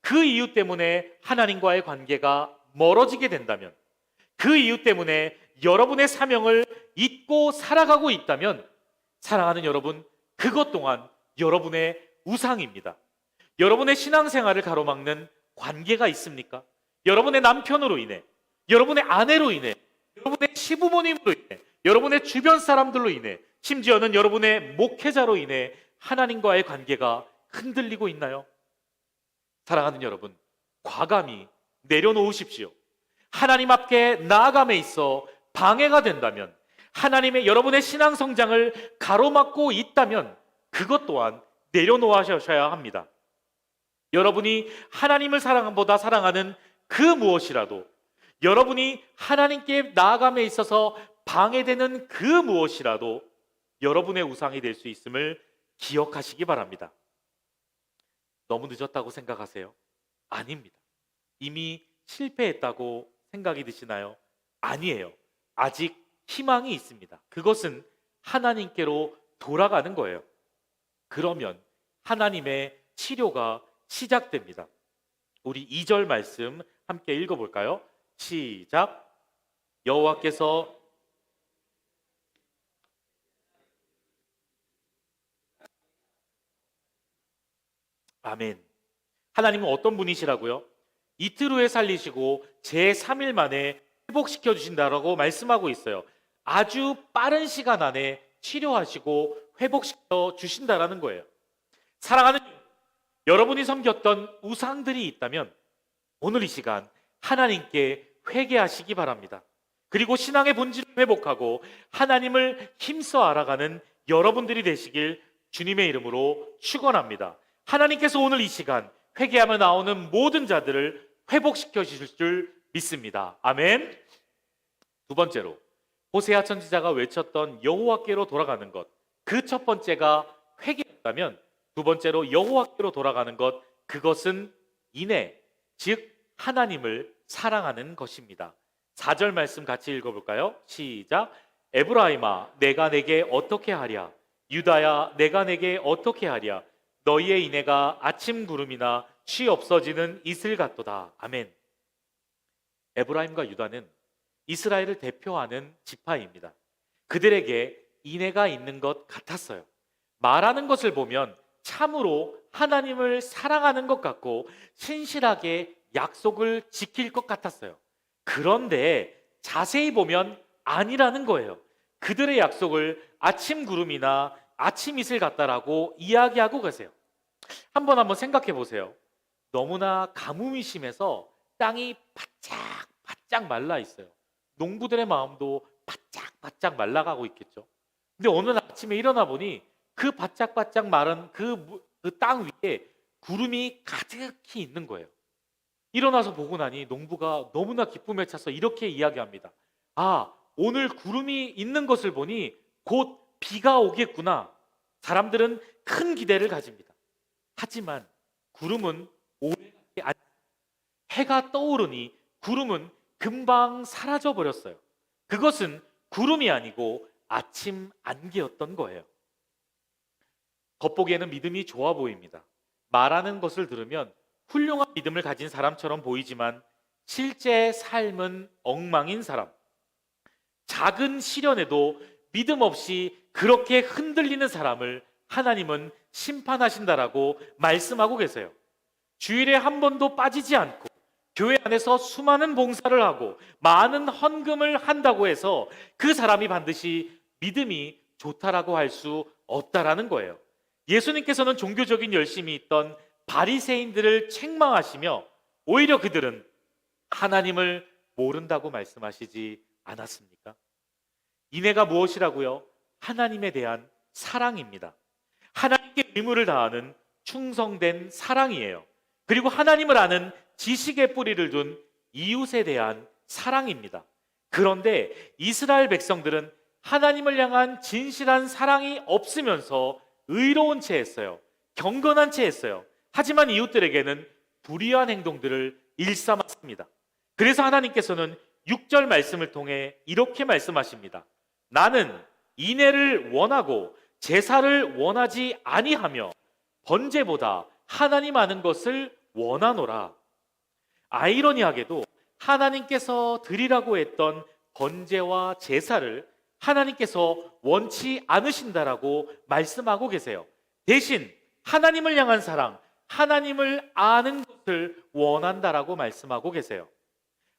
그 이유 때문에 하나님과의 관계가 멀어지게 된다면, 그 이유 때문에 여러분의 사명을 잊고 살아가고 있다면 사랑하는 여러분, 그것 또한 여러분의 우상입니다. 여러분의 신앙생활을 가로막는 관계가 있습니까? 여러분의 남편으로 인해, 여러분의 아내로 인해, 여러분의 시부모님으로 인해, 여러분의 주변 사람들로 인해, 심지어는 여러분의 목회자로 인해 하나님과의 관계가 흔들리고 있나요? 사랑하는 여러분, 과감히 내려놓으십시오. 하나님 앞에 나아감에 있어 방해가 된다면, 하나님의 여러분의 신앙 성장을 가로막고 있다면 그것 또한 내려놓으셔야 합니다. 여러분이 하나님을 사랑보다 사랑하는 그 무엇이라도, 여러분이 하나님께 나아감에 있어서 방해되는 그 무엇이라도 여러분의 우상이 될 수 있음을 기억하시기 바랍니다. 너무 늦었다고 생각하세요? 아닙니다. 이미 실패했다고 생각이 드시나요? 아니에요. 아직 희망이 있습니다. 그것은 하나님께로 돌아가는 거예요. 그러면 하나님의 치료가 시작됩니다. 우리 2절 말씀 함께 읽어볼까요? 시작. 여호와께서 아멘. 하나님은 어떤 분이시라고요? 이틀 후에 살리시고 제3일 만에 회복시켜 주신다라고 말씀하고 있어요. 아주 빠른 시간 안에 치료하시고 회복시켜 주신다라는 거예요. 사랑하는 여러분이 섬겼던 우상들이 있다면 오늘 이 시간 하나님께 회개하시기 바랍니다. 그리고 신앙의 본질을 회복하고 하나님을 힘써 알아가는 여러분들이 되시길 주님의 이름으로 축원합니다. 하나님께서 오늘 이 시간 회개하며 나오는 모든 자들을 회복시켜 주실 줄 믿습니다. 아멘. 두 번째로 호세아 선지자가 외쳤던 여호와께로 돌아가는 것, 그 첫 번째가 회개였다면 두 번째로 여호와께로 돌아가는 것, 그것은 인애, 즉 하나님을 사랑하는 것입니다. 4절 말씀 같이 읽어볼까요? 시작. 에브라임아 내가 내게 어떻게 하랴, 유다야 내가 내게 어떻게 하랴, 너희의 인애가 아침 구름이나 쉬 없어지는 이슬 같도다. 아멘. 에브라임과 유다는 이스라엘을 대표하는 지파입니다. 그들에게 인애가 있는 것 같았어요. 말하는 것을 보면 참으로 하나님을 사랑하는 것 같고 신실하게 약속을 지킬 것 같았어요. 그런데 자세히 보면 아니라는 거예요. 그들의 약속을 아침 구름이나 아침 이슬 같다라고 이야기하고 계세요. 한번 생각해 보세요. 너무나 가뭄이 심해서 땅이 바짝 말라 있어요. 농부들의 마음도 바짝 말라가고 있겠죠. 근데 어느 날 아침에 일어나 보니 그 바짝 마른 그 땅 위에 구름이 가득히 있는 거예요. 일어나서 보고 나니 농부가 너무나 기쁨에 차서 이렇게 이야기합니다. 아, 오늘 구름이 있는 것을 보니 곧 비가 오겠구나. 사람들은 큰 기대를 가집니다. 하지만 구름은 오래가지 않 해가 떠오르니 구름은 금방 사라져 버렸어요. 그것은 구름이 아니고 아침 안개였던 거예요. 겉보기에는 믿음이 좋아 보입니다. 말하는 것을 들으면 훌륭한 믿음을 가진 사람처럼 보이지만 실제 삶은 엉망인 사람, 작은 시련에도 믿음 없이 그렇게 흔들리는 사람을 하나님은 심판하신다라고 말씀하고 계세요. 주일에 한 번도 빠지지 않고 교회 안에서 수많은 봉사를 하고 많은 헌금을 한다고 해서 그 사람이 반드시 믿음이 좋다라고 할 수 없다라는 거예요. 예수님께서는 종교적인 열심이 있던 바리새인들을 책망하시며 오히려 그들은 하나님을 모른다고 말씀하시지 않았습니까? 인애가 무엇이라고요? 하나님에 대한 사랑입니다. 하나님께 의무를 다하는 충성된 사랑이에요. 그리고 하나님을 아는 지식의 뿌리를 둔 이웃에 대한 사랑입니다. 그런데 이스라엘 백성들은 하나님을 향한 진실한 사랑이 없으면서 의로운 채 했어요. 경건한 채 했어요. 하지만 이웃들에게는 불의한 행동들을 일삼았습니다. 그래서 하나님께서는 6절 말씀을 통해 이렇게 말씀하십니다. 나는 인애를 원하고 제사를 원하지 아니하며 번제보다 하나님 아는 것을 원하노라. 아이러니하게도 하나님께서 드리라고 했던 번제와 제사를 하나님께서 원치 않으신다라고 말씀하고 계세요. 대신 하나님을 향한 사랑, 하나님을 아는 것을 원한다라고 말씀하고 계세요.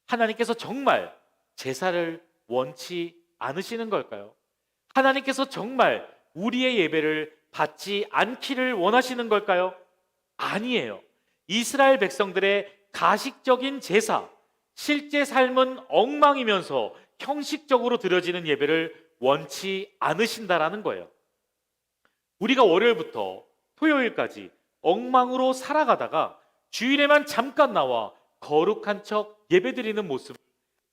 하나님께서 정말 제사를 원치 않으시는 걸까요? 하나님께서 정말 우리의 예배를 받지 않기를 원하시는 걸까요? 아니에요. 이스라엘 백성들의 가식적인 제사, 실제 삶은 엉망이면서 형식적으로 드려지는 예배를 원치 않으신다라는 거예요. 우리가 월요일부터 토요일까지 엉망으로 살아가다가 주일에만 잠깐 나와 거룩한 척 예배드리는 모습을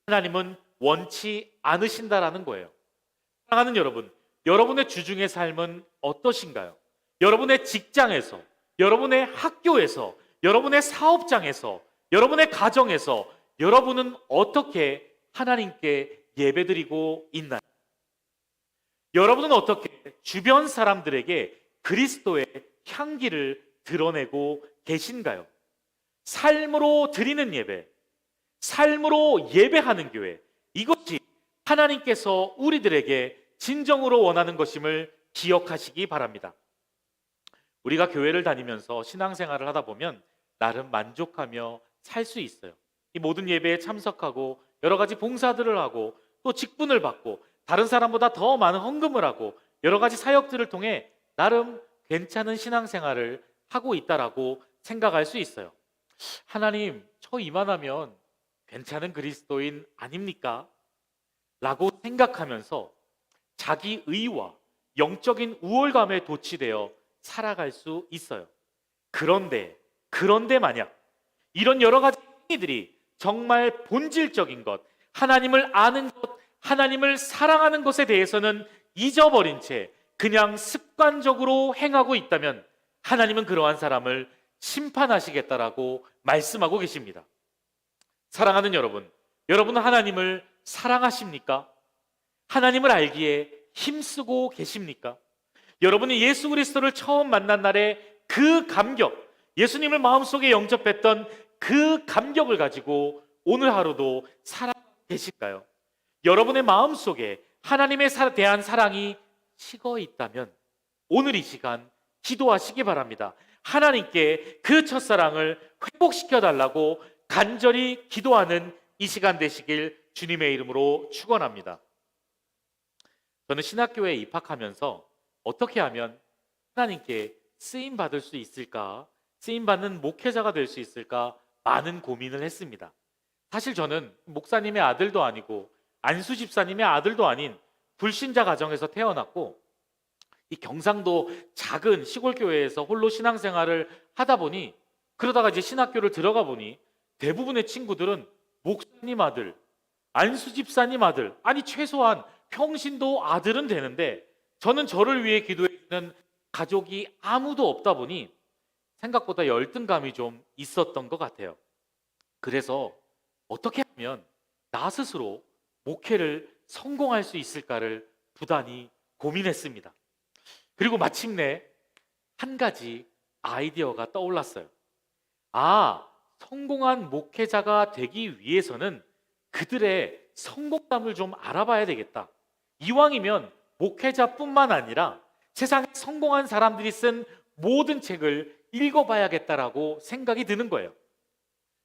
하나님은 원치 않으신다라는 거예요. 사랑하는 여러분, 여러분의 주중의 삶은 어떠신가요? 여러분의 직장에서, 여러분의 학교에서, 여러분의 사업장에서, 여러분의 가정에서 여러분은 어떻게 하나님께 예배드리고 있나요? 여러분은 어떻게 주변 사람들에게 그리스도의 향기를 드러내고 계신가요? 삶으로 드리는 예배, 삶으로 예배하는 교회, 이것이 하나님께서 우리들에게 진정으로 원하는 것임을 기억하시기 바랍니다. 우리가 교회를 다니면서 신앙생활을 하다 보면 나름 만족하며 살 수 있어요. 이 모든 예배에 참석하고 여러 가지 봉사들을 하고 또 직분을 받고 다른 사람보다 더 많은 헌금을 하고 여러 가지 사역들을 통해 나름 괜찮은 신앙생활을 하고 있다라고 생각할 수 있어요. 하나님, 저 이만하면 괜찮은 그리스도인 아닙니까? 라고 생각하면서 자기 의와 영적인 우월감에 도취되어 살아갈 수 있어요. 그런데 만약 이런 여러 가지 행위들이 정말 본질적인 것, 하나님을 아는 것, 하나님을 사랑하는 것에 대해서는 잊어버린 채 그냥 습관적으로 행하고 있다면 하나님은 그러한 사람을 심판하시겠다라고 말씀하고 계십니다. 사랑하는 여러분, 여러분은 하나님을 사랑하십니까? 하나님을 알기에 힘쓰고 계십니까? 여러분이 예수 그리스도를 처음 만난 날의 그 감격, 예수님을 마음속에 영접했던 그 감격을 가지고 오늘 하루도 살아가고 계실까요? 여러분의 마음속에 하나님에 대한 사랑이 식어 있다면 오늘 이 시간 기도하시기 바랍니다. 하나님께 그 첫사랑을 회복시켜 달라고 간절히 기도하는 이 시간 되시길 주님의 이름으로 축원합니다. 저는 신학교에 입학하면서 어떻게 하면 하나님께 쓰임 받을 수 있을까, 쓰임 받는 목회자가 될 수 있을까 많은 고민을 했습니다. 사실 저는 목사님의 아들도 아니고 안수 집사님의 아들도 아닌 불신자 가정에서 태어났고 이 경상도 작은 시골 교회에서 홀로 신앙생활을 하다 보니 그러다가 이제 신학교를 들어가 보니 대부분의 친구들은 목사님 아들, 안수 집사님 아들, 아니 최소한 평신도 아들은 되는데 저는 저를 위해 기도해 주는 가족이 아무도 없다 보니 생각보다 열등감이 좀 있었던 것 같아요. 그래서 어떻게 하면 나 스스로 목회를 성공할 수 있을까를 부단히 고민했습니다. 그리고 마침내 한 가지 아이디어가 떠올랐어요. 성공한 목회자가 되기 위해서는 그들의 성공담을 좀 알아봐야 되겠다. 이왕이면 목회자뿐만 아니라 세상에 성공한 사람들이 쓴 모든 책을 읽어봐야겠다라고 생각이 드는 거예요.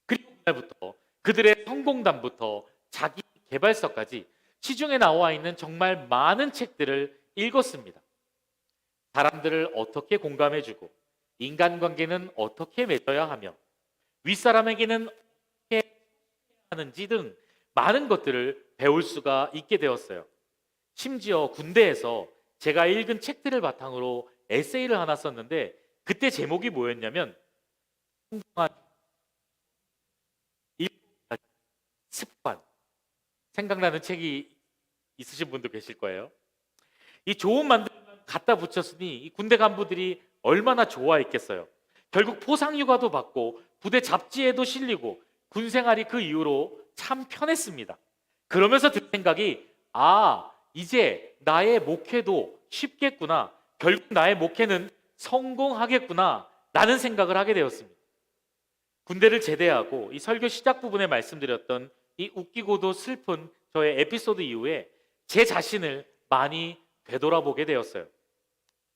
그리고 그날부터 그들의 성공담부터 자기 개발서까지 시중에 나와 있는 정말 많은 책들을 읽었습니다. 사람들을 어떻게 공감해주고 인간관계는 어떻게 맺어야 하며 윗사람에게는 어떻게 하는지 등 많은 것들을 배울 수가 있게 되었어요. 심지어 군대에서 제가 읽은 책들을 바탕으로 에세이를 하나 썼는데 그때 제목이 뭐였냐면 성공한 7가지 습관. 생각나는 책이 있으신 분도 계실 거예요. 이 좋은 만들만 갖다 붙였으니 이 군대 간부들이 얼마나 좋아했겠어요. 결국 포상휴가도 받고 부대 잡지에도 실리고 군 생활이 그 이후로 참 편했습니다. 그러면서 든 생각이 이제 나의 목회도 쉽겠구나. 결국 나의 목회는 성공하겠구나 라는 생각을 하게 되었습니다. 군대를 제대하고 이 설교 시작 부분에 말씀드렸던 이 웃기고도 슬픈 저의 에피소드 이후에 제 자신을 많이 되돌아보게 되었어요.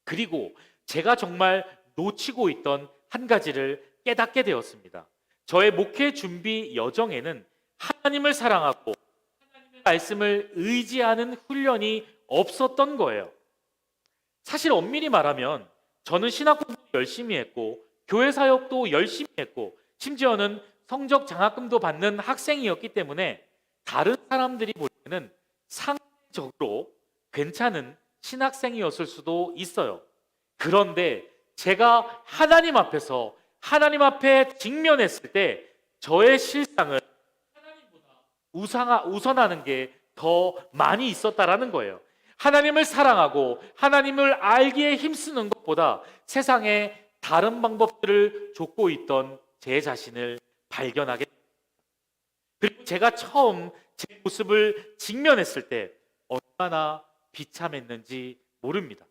그리고 제가 정말 놓치고 있던 한 가지를 깨닫게 되었습니다. 저의 목회 준비 여정에는 하나님을 사랑하고 하나님의 말씀을 의지하는 훈련이 없었던 거예요. 사실 엄밀히 말하면 저는 신학 공부 열심히 했고 교회 사역도 열심히 했고 심지어는 성적 장학금도 받는 학생이었기 때문에 다른 사람들이 볼 때는 상대적으로 괜찮은 신학생이었을 수도 있어요. 그런데 제가 하나님 앞에서 하나님 앞에 직면했을 때 저의 실상은 하나님보다 우선하는 게 더 많이 있었다라는 거예요. 하나님을 사랑하고 하나님을 알기에 힘쓰는 것보다 세상에 다른 방법들을 좇고 있던 제 자신을 발견하게 됩니다. 그리고 제가 처음 제 모습을 직면했을 때 얼마나 비참했는지 모릅니다.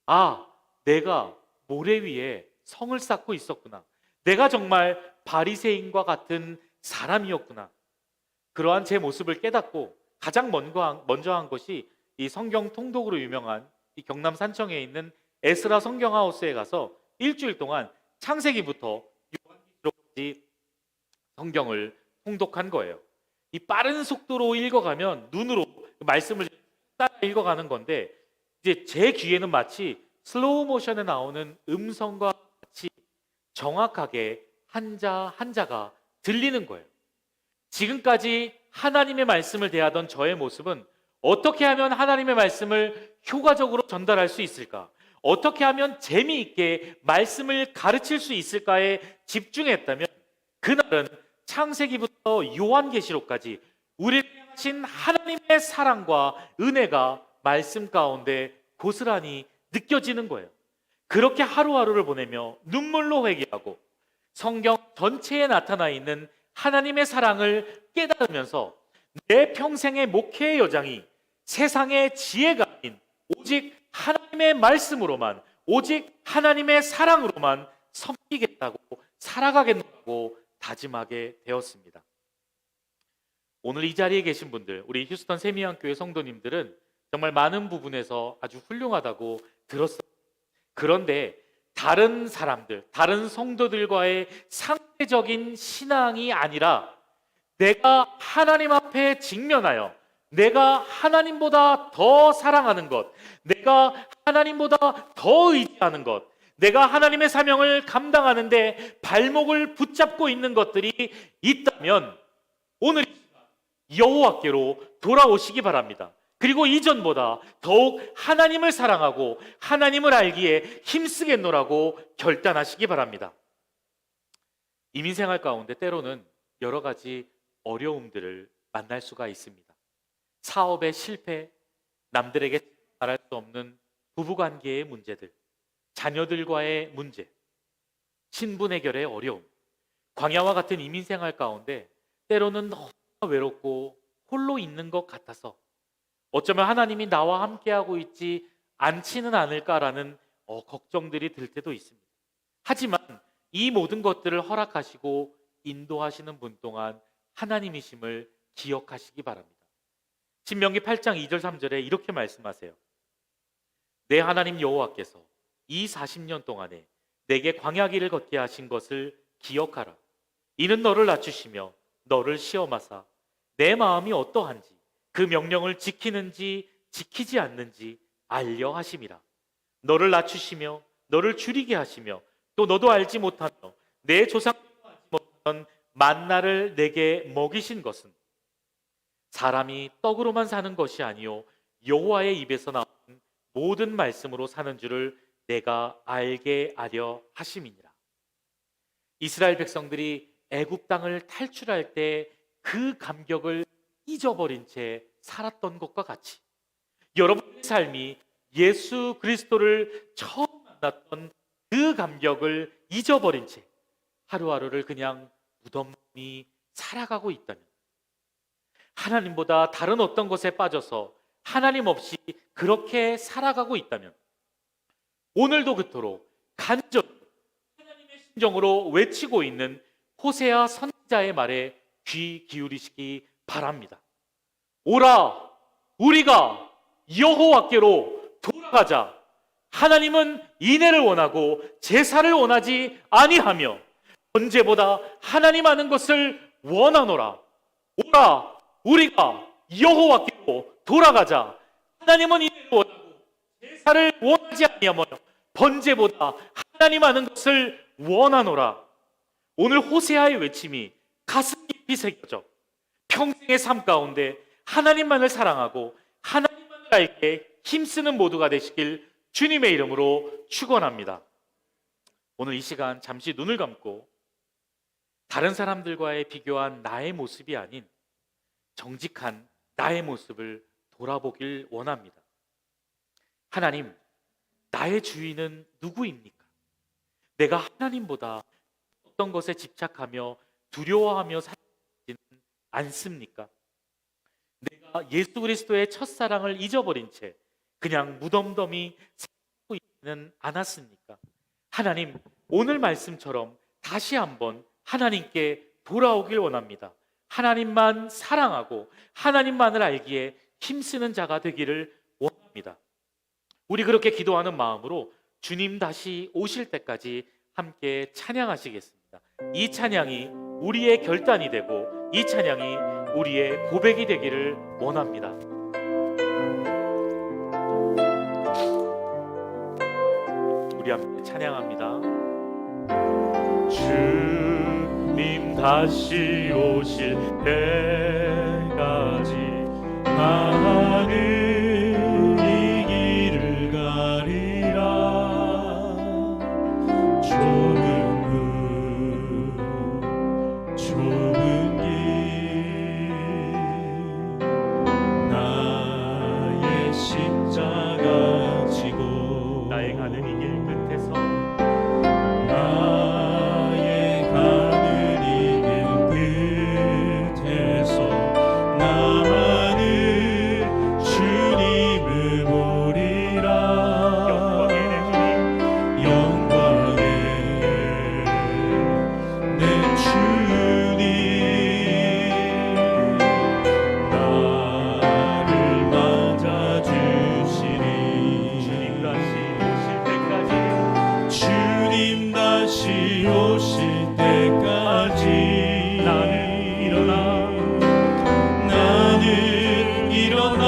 아, 내가 모래 위에 성을 쌓고 있었구나. 내가 정말 바리새인과 같은 사람이었구나. 그러한 제 모습을 깨닫고 가장 먼저 한 것이 이 성경 통독으로 유명한 이 경남 산청에 있는 에스라 성경하우스에 가서 일주일 동안 창세기부터 요한계시록까지 성경을 통독한 거예요. 이 빠른 속도로 읽어가면 눈으로 말씀을 따라 읽어가는 건데 이제 제 귀에는 마치 슬로우 모션에 나오는 음성과 같이 정확하게 한자 한자가 들리는 거예요. 지금까지 하나님의 말씀을 대하던 저의 모습은 어떻게 하면 하나님의 말씀을 효과적으로 전달할 수 있을까? 어떻게 하면 재미있게 말씀을 가르칠 수 있을까에 집중했다면 그날은 창세기부터 요한계시록까지 우리를 향하신 하나님의 사랑과 은혜가 말씀 가운데 고스란히 느껴지는 거예요. 그렇게 하루하루를 보내며 눈물로 회개하고 성경 전체에 나타나 있는 하나님의 사랑을 깨달으면서 내 평생의 목회의 여정이 세상의 지혜가 아닌 오직 하나님의 말씀으로만, 오직 하나님의 사랑으로만 섬기겠다고 살아가겠다고 다짐하게 되었습니다. 오늘 이 자리에 계신 분들, 우리 휴스턴 세미양교회 성도님들은 정말 많은 부분에서 아주 훌륭하다고 들었어요. 그런데 다른 사람들, 다른 성도들과의 상대적인 신앙이 아니라 내가 하나님 앞에 직면하여 내가 하나님보다 더 사랑하는 것, 내가 하나님보다 더 의지하는 것, 내가 하나님의 사명을 감당하는데 발목을 붙잡고 있는 것들이 있다면 오늘 여호와께로 돌아오시기 바랍니다. 그리고 이전보다 더욱 하나님을 사랑하고 하나님을 알기에 힘쓰겠노라고 결단하시기 바랍니다. 이민생활 가운데 때로는 여러 가지 어려움들을 만날 수가 있습니다. 사업의 실패, 남들에게 말할 수 없는 부부관계의 문제들, 자녀들과의 문제, 신분 해결의 어려움, 광야와 같은 이민생활 가운데 때로는 너무 외롭고 홀로 있는 것 같아서 어쩌면 하나님이 나와 함께하고 있지 않지는 않을까라는 걱정들이 들 때도 있습니다. 하지만 이 모든 것들을 허락하시고 인도하시는 분 동안 하나님이심을 기억하시기 바랍니다. 신명기 8장 2절 3절에 이렇게 말씀하세요. 내 하나님 여호와께서 이 40년 동안에 내게 광야길을 걷게 하신 것을 기억하라. 이는 너를 낮추시며 너를 시험하사 내 마음이 어떠한지 그 명령을 지키는지 지키지 않는지 알려 하심이라. 너를 낮추시며 너를 줄이게 하시며 또 너도 알지 못하며 내 조상들도 알지 못한 만나를 내게 먹이신 것은 사람이 떡으로만 사는 것이 아니요 여호와의 입에서 나온 모든 말씀으로 사는 줄을 내가 알게 하려 하심이니라. 이스라엘 백성들이 애굽 땅을 탈출할 때 그 감격을 잊어버린 채 살았던 것과 같이 여러분의 삶이 예수 그리스도를 처음 만났던 그 감격을 잊어버린 채 하루하루를 그냥 무덤이 살아가고 있다면, 하나님보다 다른 어떤 것에 빠져서 하나님 없이 그렇게 살아가고 있다면 오늘도 그토록 간절히 하나님의 심정으로 외치고 있는 호세아 선지자의 말에 귀 기울이시기 바랍니다. 오라, 우리가 여호와께로 돌아가자. 하나님은 인애를 원하고 제사를 원하지 아니하며 번제보다 하나님 아는 것을 원하노라. 오라, 우리가 여호와께로 돌아가자. 하나님은 인애를 원하고 제사를 원하지 아니하며 번제보다 하나님 아는 것을 원하노라. 오늘 호세아의 외침이 가슴 깊이 새겨져 평생의 삶 가운데 하나님만을 사랑하고 하나님만을 알게 힘쓰는 모두가 되시길 주님의 이름으로 축원합니다. 오늘 이 시간 잠시 눈을 감고 다른 사람들과의 비교한 나의 모습이 아닌 정직한 나의 모습을 돌아보길 원합니다. 하나님, 나의 주인은 누구입니까? 내가 하나님보다 어떤 것에 집착하며 두려워하며 살지는 않습니까? 내가 예수 그리스도의 첫사랑을 잊어버린 채 그냥 무덤덤이 살고 있지는 않았습니까? 하나님, 오늘 말씀처럼 다시 한번 하나님께 돌아오길 원합니다. 하나님만 사랑하고 하나님만을 알기에 힘쓰는 자가 되기를 원합니다. 우리 그렇게 기도하는 마음으로 주님 다시 오실 때까지 함께 찬양하시겠습니다. 이 찬양이 우리의 결단이 되고 이 찬양이 우리의 고백이 되기를 원합니다. 우리 함께 찬양합니다. 주님 다시 오실 때까지 나는 이 길을 가리라. 좁은 길 나의 십자가 지고 나의 가는 이 길 끝에서 나의 가는 이 길 끝에서 나는 주님을 보리라. 영광의 내 주님 나를 맞아주시니 주님 다시 오실 때까지 주님 다시 오실 때까지 나는 일어나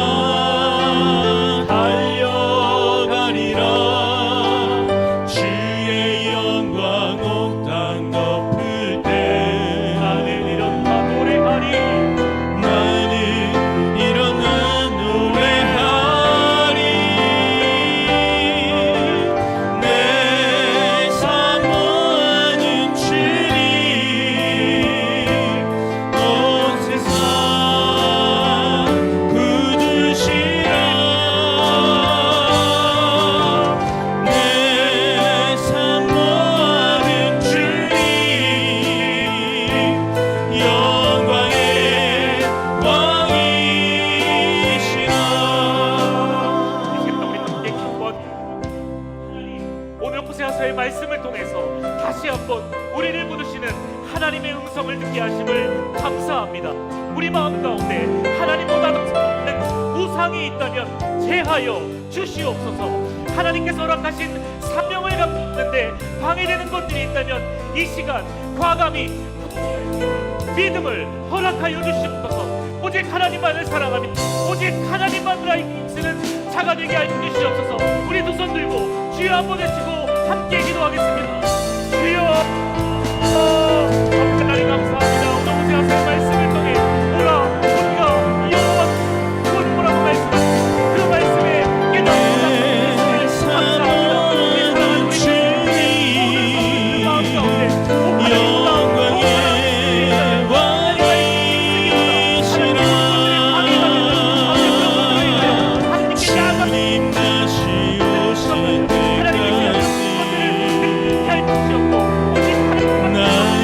달려가리라. 주의 영광 온 땅 덮을 때 나는 일어나 노래하리. 나는 일어나 노래하리. 내 사모하는 주님 온 세상 구주시라. 내 사모하는 주님 영광의 왕이시라. 우리 함께 기뻐하는 오늘 호세아서의 말씀을 통해서 다시 한번 우리를 부르시는 하나님의 음성을 듣게 하심을 감사합니다. 우리 마음 가운데 하나님보다 더 사랑하는 우상이 있다면 제하여 주시옵소서. 하나님께서 허락하신 사명을 감당하는데 방해되는 것들이 있다면 이 시간 과감히 믿음을 허락하여 주시옵소서. 오직 하나님만을 사랑하며 오직 하나님만을 알기 쓰는 자가 되게 하여 주시옵소서. 우리 두 손 들고 주여 한번 외치고 함께 기도하겠습니다. 주여 하나님 감사합니다. 오늘 호세아서의 말씀을 통해 오라 우리가 여호와 뭐라고 말씀하신 그 말씀에 깨닫고 감사합니다. 우리 사랑하는 주님 모든 마음 가운데 영광의 왕이시라. 주님 다시 오실 때까지 나는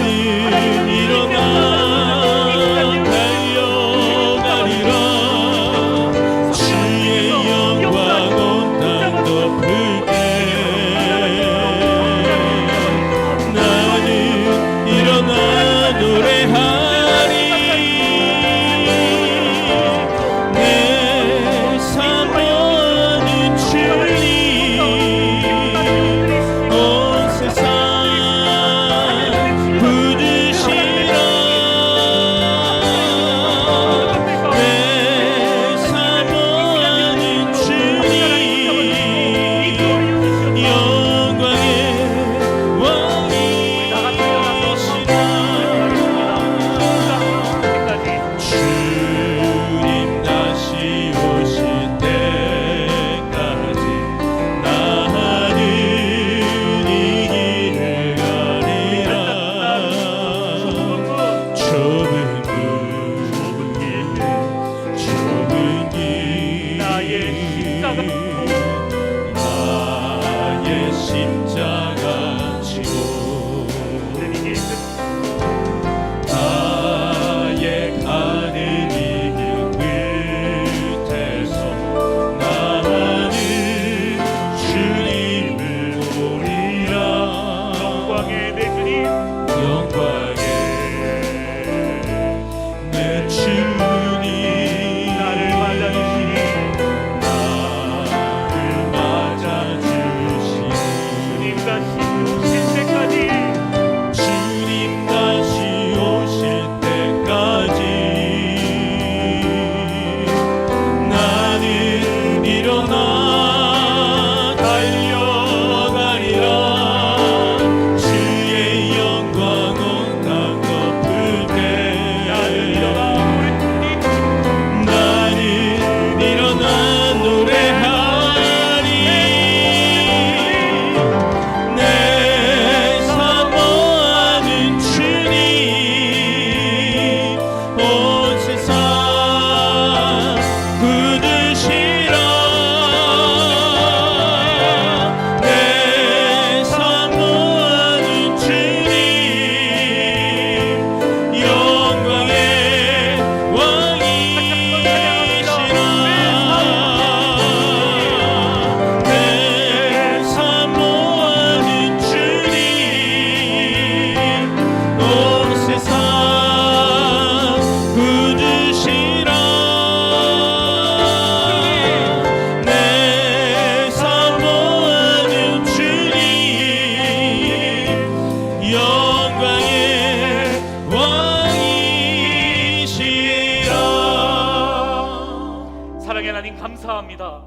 사랑의 하나님 감사합니다.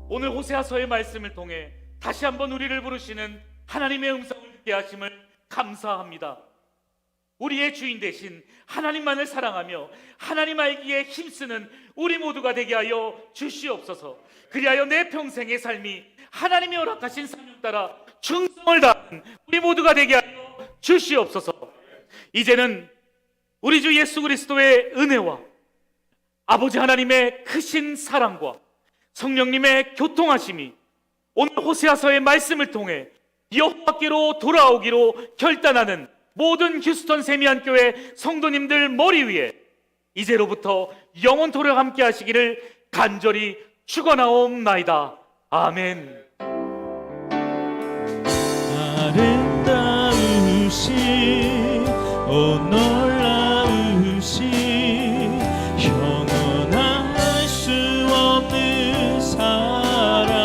오늘 호세아서의 말씀을 통해 다시 한번 우리를 부르시는 하나님의 음성을 듣게 하심을 감사합니다. 우리의 주인 대신 하나님만을 사랑하며 하나님 알기에 힘쓰는 우리 모두가 되게 하여 주시옵소서. 그리하여 내 평생의 삶이 하나님이 허락하신 사명 따라 충성을 다하는 우리 모두가 되게 하여 주시옵소서. 이제는 우리 주 예수 그리스도의 은혜와 아버지 하나님의 크신 사랑과 성령님의 교통하심이 오늘 호세아서의 말씀을 통해 여호와께로 돌아오기로 결단하는 모든 휴스턴 세미안교회 성도님들 머리 위에 이제로부터 영원토록 함께 하시기를 간절히 축원하옵나이다. 아멘. 아름다우신 오 놀라우신 형언할 수 없는 사랑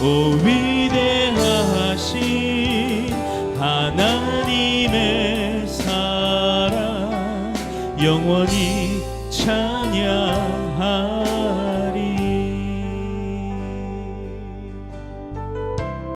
오 위대하신 하나님의 사랑 영원히 찬양